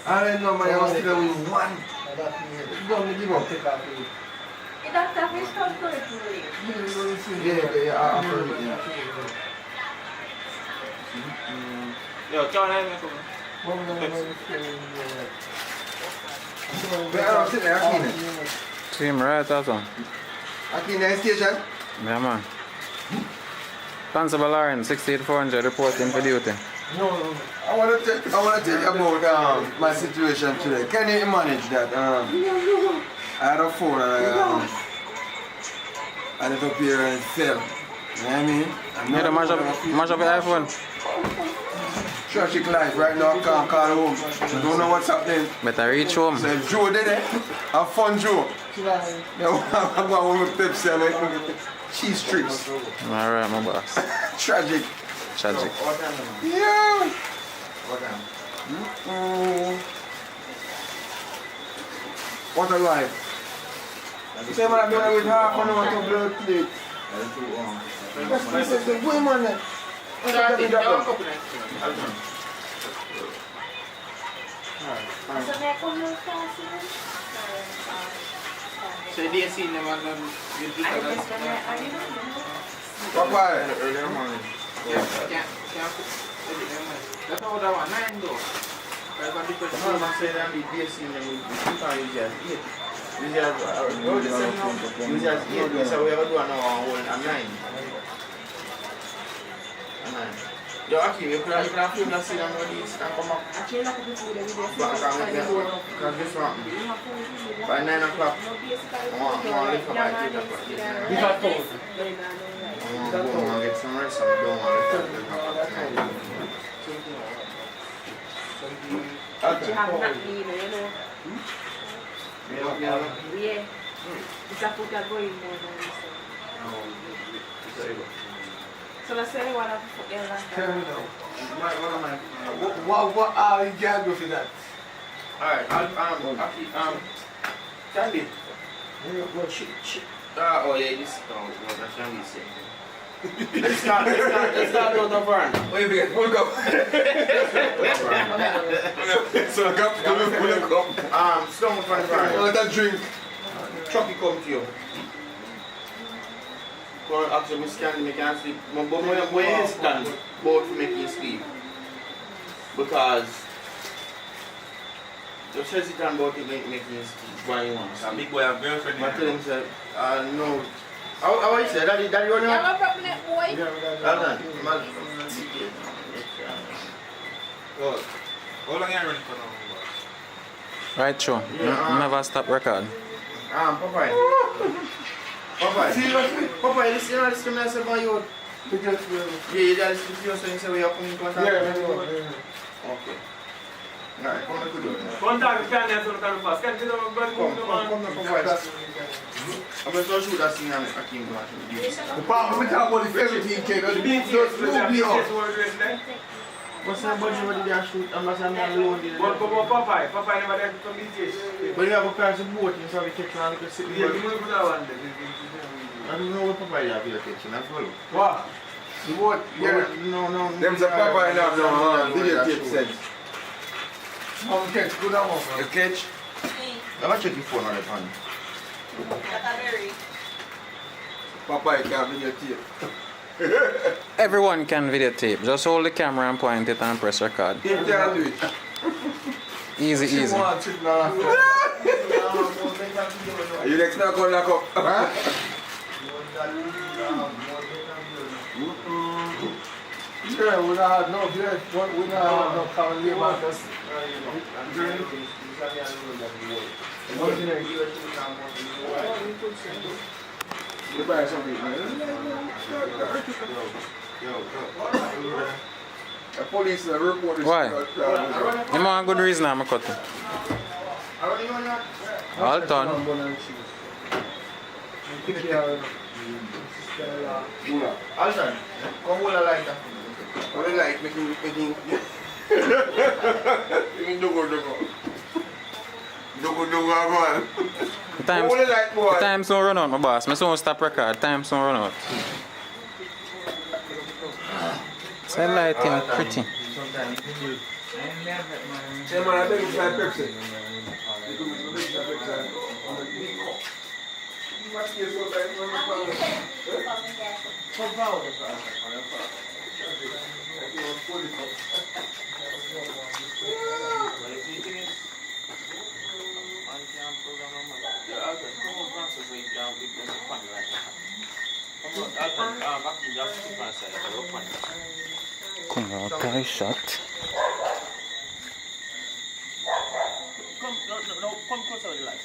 I don't know my house still with one. Don't give up. Dr. Fish comes to it. Yeah, after it, yeah. Yo, John, I'm going to come. Where are you there, Ackeen? Team right out on. Ackeen, the station? Yeah, man. Constable Lauren, 68400, reporting for duty. No. I want to tell you about my situation today. Can you manage that? I had a phone and I left up here and it fell. You know what I mean? You had a mash up your iPhone? Tragic life. Right now I can't call home. I don't know what's happening. Better reach home. So if Joe did it, have fun Joe. I'm going with Pepsi and I get cheese strips. Alright, my boss. Tragic. Tragic. Yeah. What a life. You say man, I'm doing it with half an hour to blood plate. That's the way man. So they see them and then you do that. Papa. Earlier morning. Yeah, can't that's not what I want. 9 though. I'm saying that the DSC them will be 2 times easier as 8. Easier as 8. So we have to do an hour and 9. Yo, Ackeen, you can film that scene and these can come up. But I can't guess what happened. By 9 o'clock, I want to lift up by 8 o'clock. I want to get some rest and don't want to lift up. But you have not been, you know. Yeah. It's a put a going more than this. So let's say one of the Tell me now. What are you going to do for that? Alright, Candy. Oh yeah, this what Candy saying. Let's start out the burn. Wait a minute, pull up. So I got pull up. Stone from the burn. Let that drink. Trucky come to you. Actually, Miss Candy, I can't sleep. But when you stand, both make you sleep. Because just hesitant about it making you sleep when you want. A big boy have girlfriend. I tell him, say, no. How you say? Daddy running out? I'm a problem, boy. Hold on. How long are you running for now? Right, sure. Never stop recording. Papa. Seriously? Papa, you know this thing I said about you? Yeah, you just listen to you say we are coming in contact? Yeah. Okay. Alright, come to do it. Contact with Candy and come fast. Candy, come Come, Papa. I'm going to shoot that scene and Ackeen go and shoot. The problem with that one is 17K. The beat just flew me off. What's the budget what did you shoot? I'm not saying I'm alone. But Popeye never did come BTS. But you have a price of boat so we catch and we can sit. Yeah, you want to put that one there. I don't know what Popeye have here catching as well. What? The boat? Yeah. No. Them's a Popeye now, video tape sense. How you catch? Good one. You catch? I'm going to check your phone on the phone. Popeye can't video tape. Everyone can videotape. Just hold the camera and point it and press record. You can't do it. Easy. Are you next now going lock up? Huh? Yeah, we don't have no common labor. You buy something, man. The police report is... Why? You know a good reason I'm cutting. All done. Alton, come hold a lighter. What do you like? Making... The time soon run out, my boss. I soon stop record. Time soon run out. Say lighting pretty. Hey man, I think it's like Pepsi. Come on, Okay, shot. Come, no, come closer with the light.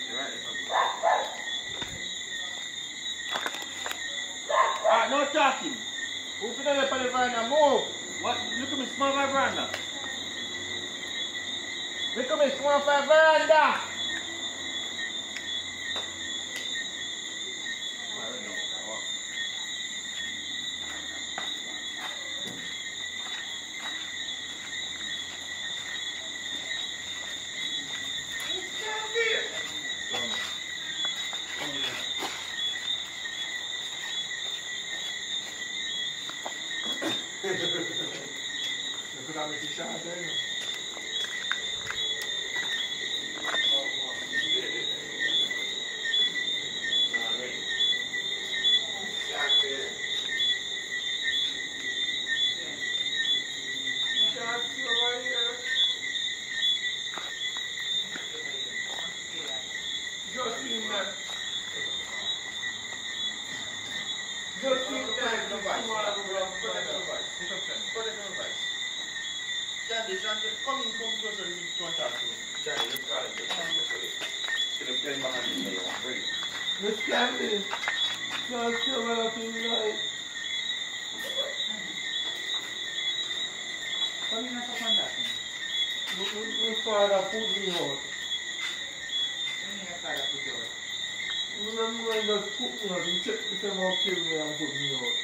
You're right, alright, no talking. Who put them up on the veranda? Move! What? Look at me, small my veranda. Look at me, small my veranda! Miss Candy, just come out tonight. Come in and talk on that. My father put me out. When your father put you out? Remember when just put me out, he checked to say how kill me and put me out.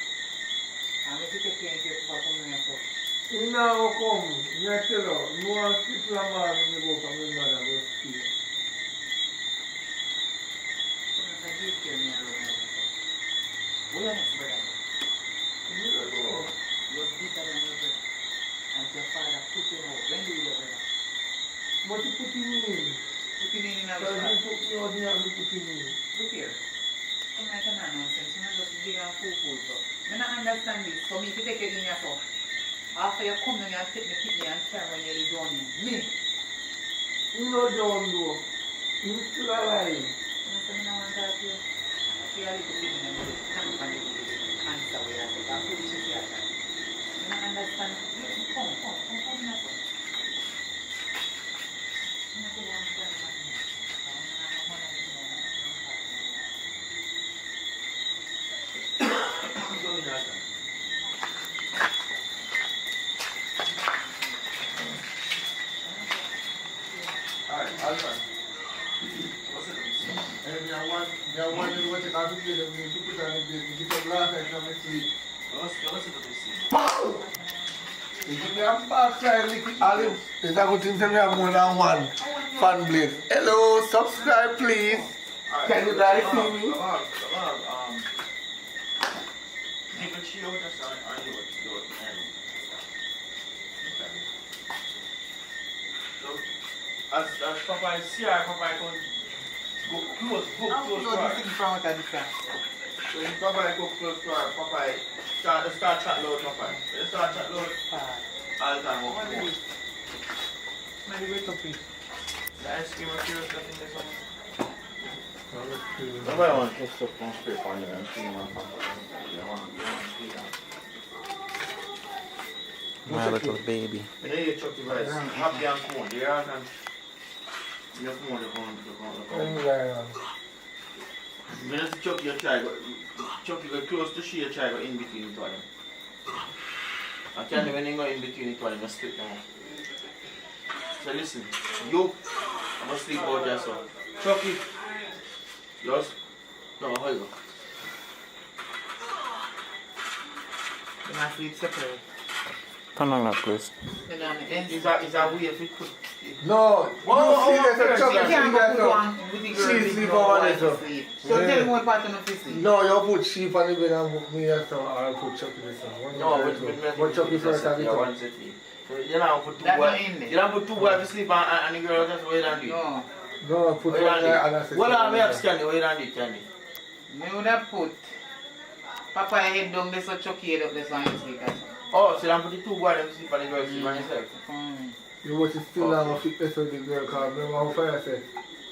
And if you take care of your papa, come in and talk. He now come, me I tell her, no one sleep la man when you go from my mother go steal. Who your next brother? You don't know. You're bigger than your brother. And your father put you out. When do your brother? What you put him in? Put him in a Because brother. he put me out here and he put him in. Look here. Come like a nonsense. You're not just big and fool so. I don't understand this. So me if you take it in your phone. After you come down and take me, pick me and carry when you're done. Me. You know John though. He's still alive. I said, I don't want to talk to you. I feel a little bit in the can't find the answer where I said, I'm pretty sure you are. I don't understand. Come in your phone. Alright, I'll try. I want to watch it on the plate and you put it on the plate and get a glass and come and sleep. If you have backside, lick it all. There's a good thing to have more than one fan blade. Hello, subscribe please. Can you guys see me? Give a chill just on you what you do it. So, as Papa is here, Papa can go close to her. So if Papa go close to her, Papa start chat loud, Papa. Start chat loud all the time. What do you do? Maybe wait up, please. The ice cream or curious that in there somewhere? Nobody wants to put stuff on straight on there and see him on Papa. You want to see that. My little baby. When you eat Chucky rice, happy and cool. They are and you come on, you come. When you see Chucky, you try go. Chucky go close to she, you try go in between the them. And Candy, when you go in between the them, you split them up. So listen, you must sleep out yourself. Chucky, yours. No, how you go? You must sleep separate. Turn on that please. Is that way if it could? No, Whoa, you see there's a You can't go put one with the girl. She sleep over there, so. So tell me what pattern of this is. No, you put sheep on the bed and put me here, so I'll put Chucky this one. No, What Chucky first have it yeah, on? one set. You don't put two That boys. not in there. You don't put two boys to sleep and the girl just wait and do it. No. No, put one there and I said. Well, I have Candy, wait and do it, Candy. Me would have put Papa head down there so Chucky head up there so I can sleep. Oh, so you put the two boys to sleep and the girl sleep on yourself? You watch it still on fitness with the girl, because remember how fire said.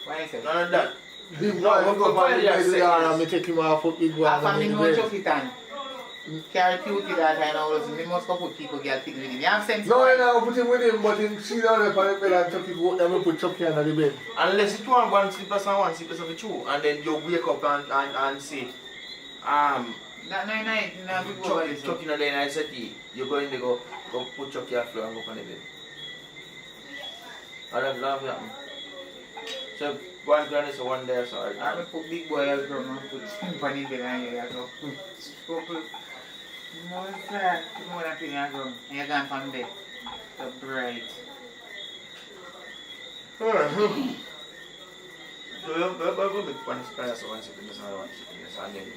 Why is it? None of that. Big boy, go on the bed and me take him off with big boy. I found him no Chucky time. carry cutie that I know, so we must go put people get things with him. You have sense? No, I don't put him with him, but him see down there for the bed and Chucky go, then we put Chucky under the bed. Unless you want one sleepers and one sleepers of the two, and then you wake up and say, That night, Chucky in the day night set you go in there, go put Chucky on the floor and go on the bed. And that's not happening. So one grand is one there, so I will put big boy as well, and put him on the bed and you go. More sad, more than thing as well. And you're gone from bed. So bright. So we'll make one spare, so one sickness and one sickness, and then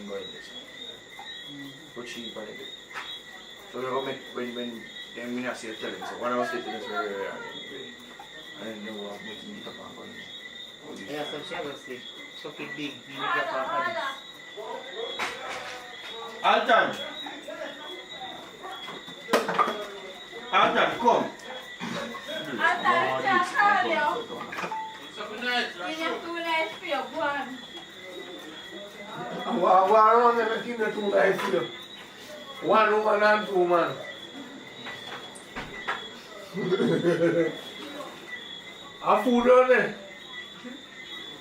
go in this. Put sheep on the bed. So we'll make when then we not see tell him. So one of us sleep in this very and then they will make him eat up and go in. Yeah, so she will sleep. So big, you need to get her. Alton, come. What around everything that two guys here? One woman and two man. A food on there.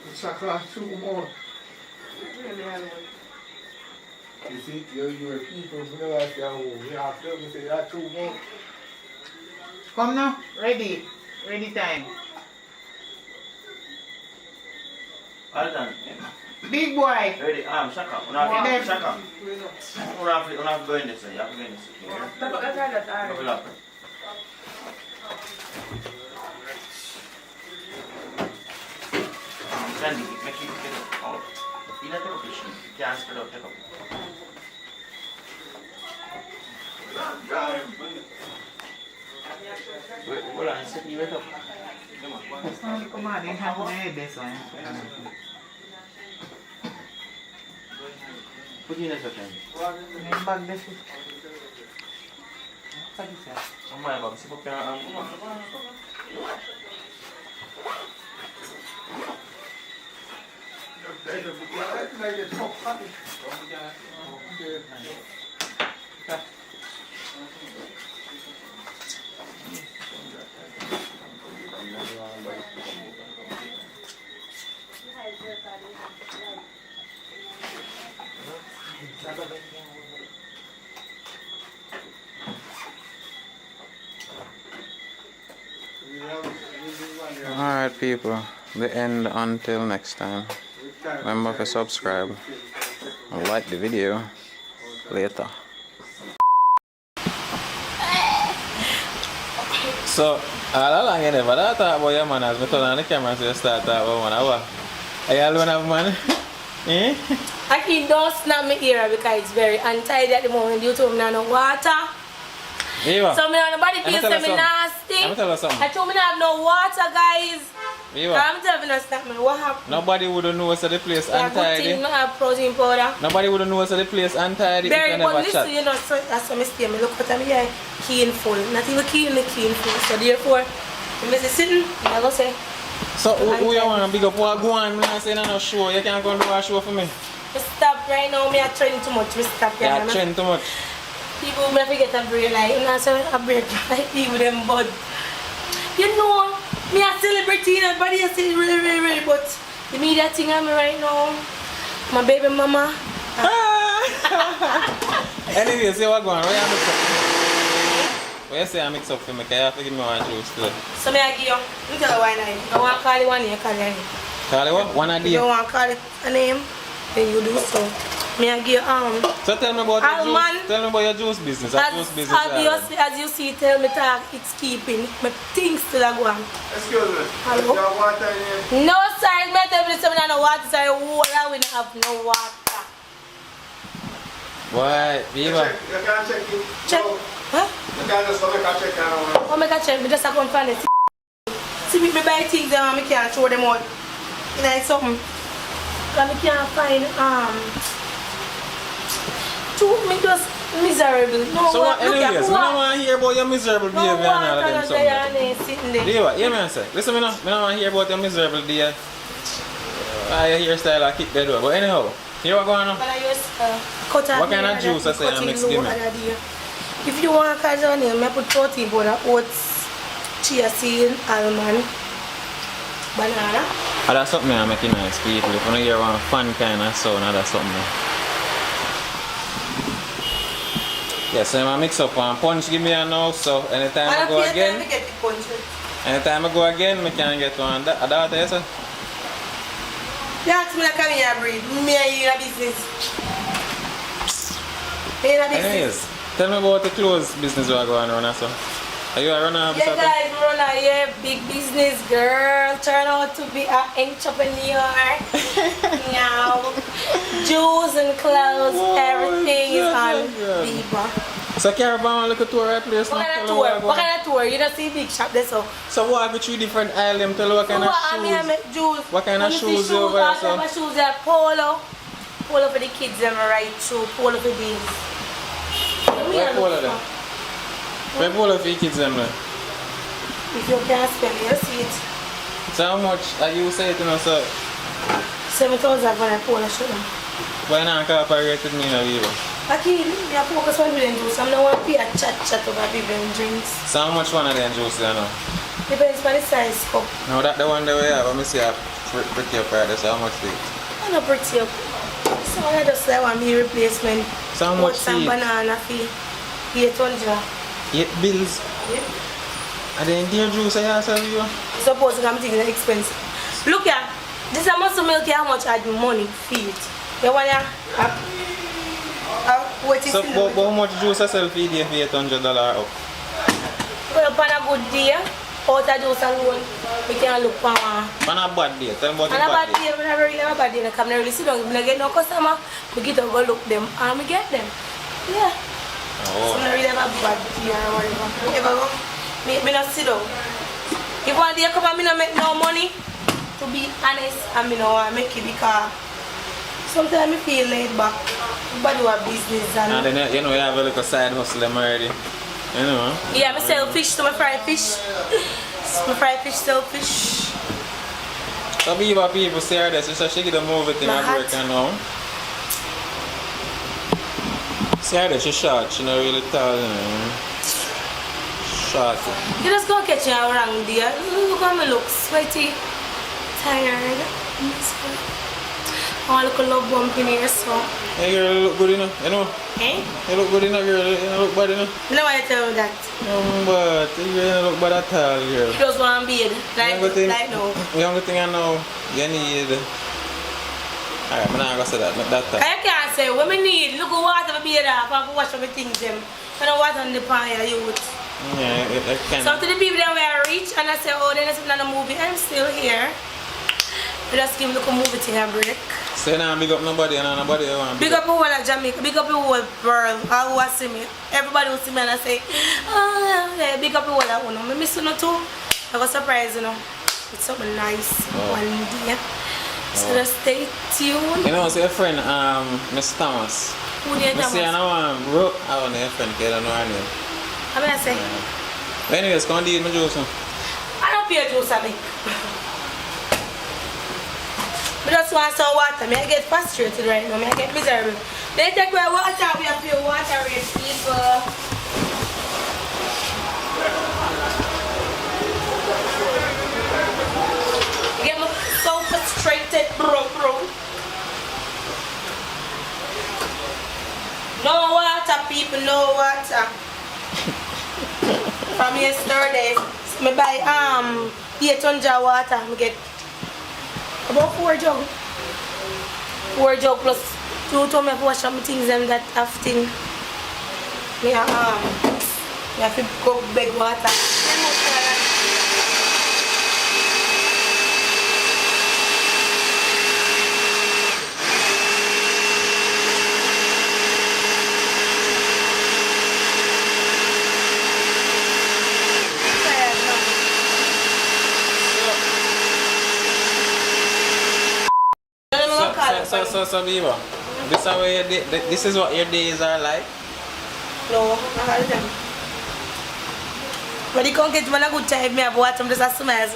It's a class 2 more. You see, you're people who never say, oh, we have to say that 2 more. Come now, ready time. Alton. Big boy. Ready, shaka. Shaka. You have to go in this, you have to go in this. Double up. Sandy, make sure you get it out. You not take a fish, you can't spread out, take up. Hold on, set me right up. Come on, they have to do this one. Put in a second. Bag this. What is that? Oh my God, see what Alright people, the end until next time. Remember to subscribe and like the video later. So, all along you never thought about your man as I turn on the camera and start talking about man. What? Are you alone have man? Eh? Ackeen, don't snap me ear because it's very untidy at the moment due to me no water. Eva. So me nobody feels me nasty. I'm tell you something. I told me I have no water, guys. Eva. I'm telling you snap me. What happened? Nobody would know what's the place Yeah, untidy. good thing not have protein powder. Nobody would know what's the place untidy if Very, you but never listen, chat. you know, so that's what I say. Me look at me here, keen full. Not even keen full. So therefore, I'm just sitting. I go say. So who you want to big up? What go on? I'm saying no show. You can't go and do a show for me. Stop right now. Me a trend too much. Me stop. Yeah, trend too much. People may forget a break like, you know, so a break like with them, but you know, me a celebrity and everybody is saying really, but the media thing on me right now, my baby mama. Anyway, see what going on? Where you say I mix up for me? Can you have to give me one juice today? So me I give you, me tell you why now. You don't want to call it one name, call it. Call it what? One idea? You don't want to call it a name, then you do so. Me I give So tell me about your juice. Tell me about your juice business. Obviously, as you see, tell me talk, it's keeping. My things still are going. Excuse me. Hello? You have water in here? No, sir. Me tell you something no water, sir. We don't have no water. Why? Viva. You can't check it. Check. Huh? You can't just come and check it. Oh, make a check. Me just a come find it. See me buy things and me can't throw them out. You know something. Cause me can't find me just miserable. No, so what, anyways, we don't want to hear about your miserable behavior and all of them sitting there. Diva, hear me say. Listen, I don't want to hear about your miserable day. Your hairstyle I kick that door. But anyhow, You what going on? But I use cut off. What kind of juice I say I mix give me? If you want casual name, I put protein powder, oats, chia seed, almond, banana. Oh, that's something I make it nice people. If you don't hear one fun kind of sound, that's something. Yeah, so I mix up one punch give me a now, so anytime I go again. Anytime I go again, I can get one. That's what you say? You ask me to come here and breathe. Me and you in a business. Me in a business. Anyways, tell me about the clothes business you are going on so. Are you a runner? Yeah guys, run a big business girl. Turn out to be an entrepreneur. Now, jewels and clothes, everything is on Bieber. So Caravan look at tour right place now? What kind of tour? You don't see big shop there so. So what have you 3 different islands? Tell me what kind of shoes? What kind of shoes over there? So my shoes are polo. Polo for the kids them right through. Polo for these. Where polo them? Where polo for the kids them? If you can't spell it, you see it. So how much are you saying to us? 7,000 for a polo shoe. Why not cooperate with me now either? Ackeen, I focus on doing juice. I'm not want to pay a chat over people and drinks. So how much one of them juice there now? Depends on the size cup. No, that the one that we have. Let me see a pretty up right there. So how much is it? I'm not pretty up. So I just like one meal replacement. So how much some banana fee. 800. 8 bills? Yeah. And then dear juice I sell you? Suppose I'm thinking it's expensive. Look here. This is muscle milk. How much I do money feed? You want so how much juice I sell feed you for $800 up? Well, on a good day, out of juice alone, we can look for one. On a bad day, tell me about a bad day. On a very bad day, I come really sit down. If I get no customer, we get to go look them and we get them. Yeah. Oh. So I really have a bad day or whatever. If I go, me not sit down. If one day come and me not make no money, to be honest, and me no want make it because sometimes I feel laid back. But do a business and then you know you have a little side hustle already. You know? Yeah, I sell fish to my fry fish. My fry fish, sell fish. So people say her this, so she get a movie thing at work and now. See her this, she's short, she's not really tall, you know. Short. You just go catch you around there. Look at me look sweaty, tired. I want to look love bump in here, so. Hey girl, you look good enough, you know? Eh? You look good enough, girl, you look bad enough. No, I tell you that. But you don't look bad at all, girl. You just want to be like now. The only thing I know, you need. Alright, I'm not going to say that, not that time. I can't say what I need. Look at water for beer up and wash my things them. I don't want on the pan here, youth. Yeah, I can. So to the people that were rich and I say, oh, then it's another movie, I'm still here. I just give me a movie thing a break. So you don't big up nobody and nobody you want. Big up the whole of Jamaica, big up the whole world, all who see me. Everybody will see me and I say, oh yeah, big up the whole of you. I miss you too. I was surprised, you know. It's something nice one day. So just stay tuned. You know, so your friend, Miss Thomas. Who do you Thomas? I know I want your friend, I don't know her name. How may I say? Anyways, come on, do my juice. I don't pay juice at me. I just want some water. I get frustrated right now. I get miserable. They take away water. We have pure water rate, people. Get me so frustrated, bro. No water, people. No water. From yesterday, I buy 800 water. I get about 4 jug. 4 jug plus 2 to me wash up my things and that often. I have to go beg water. So Biba, this is what your days are like? No, not all them. But you can't get one a good time, I have water, I'm just a smile.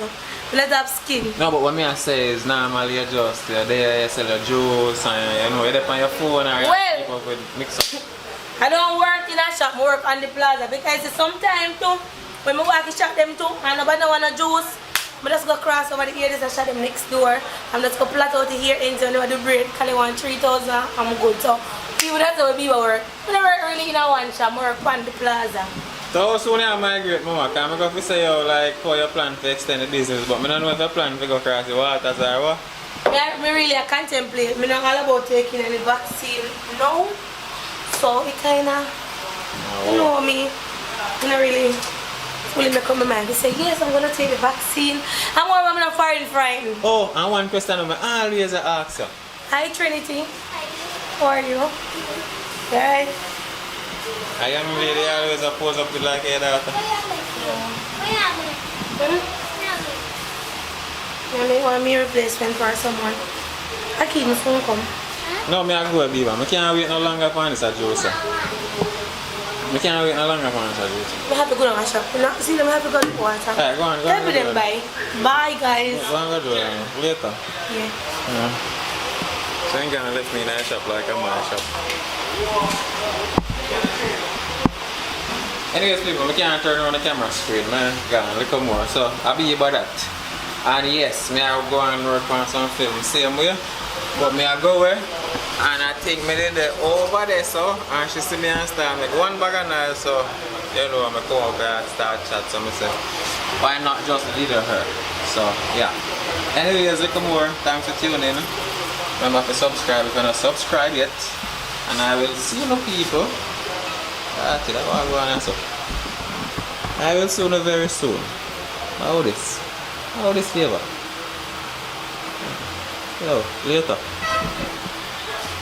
Let's have skin. No, but what me I say is normally you just there you sell your juice and you know you're on your phone or you keep up with mix up. I don't work in a shop, I work on the plaza because sometimes too, when I walk in shop them too, and nobody want a juice, I just go cross over the ear, just shop them next door. I'm just go plot out the ear ends and the braid, because they want 3,000, I'm good. So people that's how people work. I don't work really in a one shop, I work on the plaza. So how soon you migrate, Mama? Because I'm going to say you like how you plan to extend the business, but I don't know if you plan to go across the waters or what. Me really I contemplate. I'm not all about taking any vaccine now. So it kinda you know me. I don't really make up my mind. They say yes, I'm gonna take the vaccine. I'm more I'm not foreign frightened. Oh, and one question I always ask you. Hi Trinity. How are you? Alright. I am really always pose up with like a daughter. You want me replacement for someone? Ackeen phone come. No, I go with Biba. I can't wait no longer for this juice. I can't wait no longer for this juice. I have to go to my shop. See them, I have to go to the water. Alright, go on. Help them buy. Bye guys. Go on, go do it later. Yeah. So you ain't gonna lift me in that shop like I'm in that shop. Anyways people, I can't turn on the camera screen, man. Go on, look more. So I'll be about that. And yes, me I go and work on some film same way. But me I go where and I think me did it over there so and she see me and start make one bag of noise so you know I come up there and start chat so I say why not just lead her. So yeah. Anyways, look more. Thanks for tuning in. Remember to subscribe if you're not subscribed yet. And I will see you people. I will see you very soon. How this? How this flavor? Yo, later.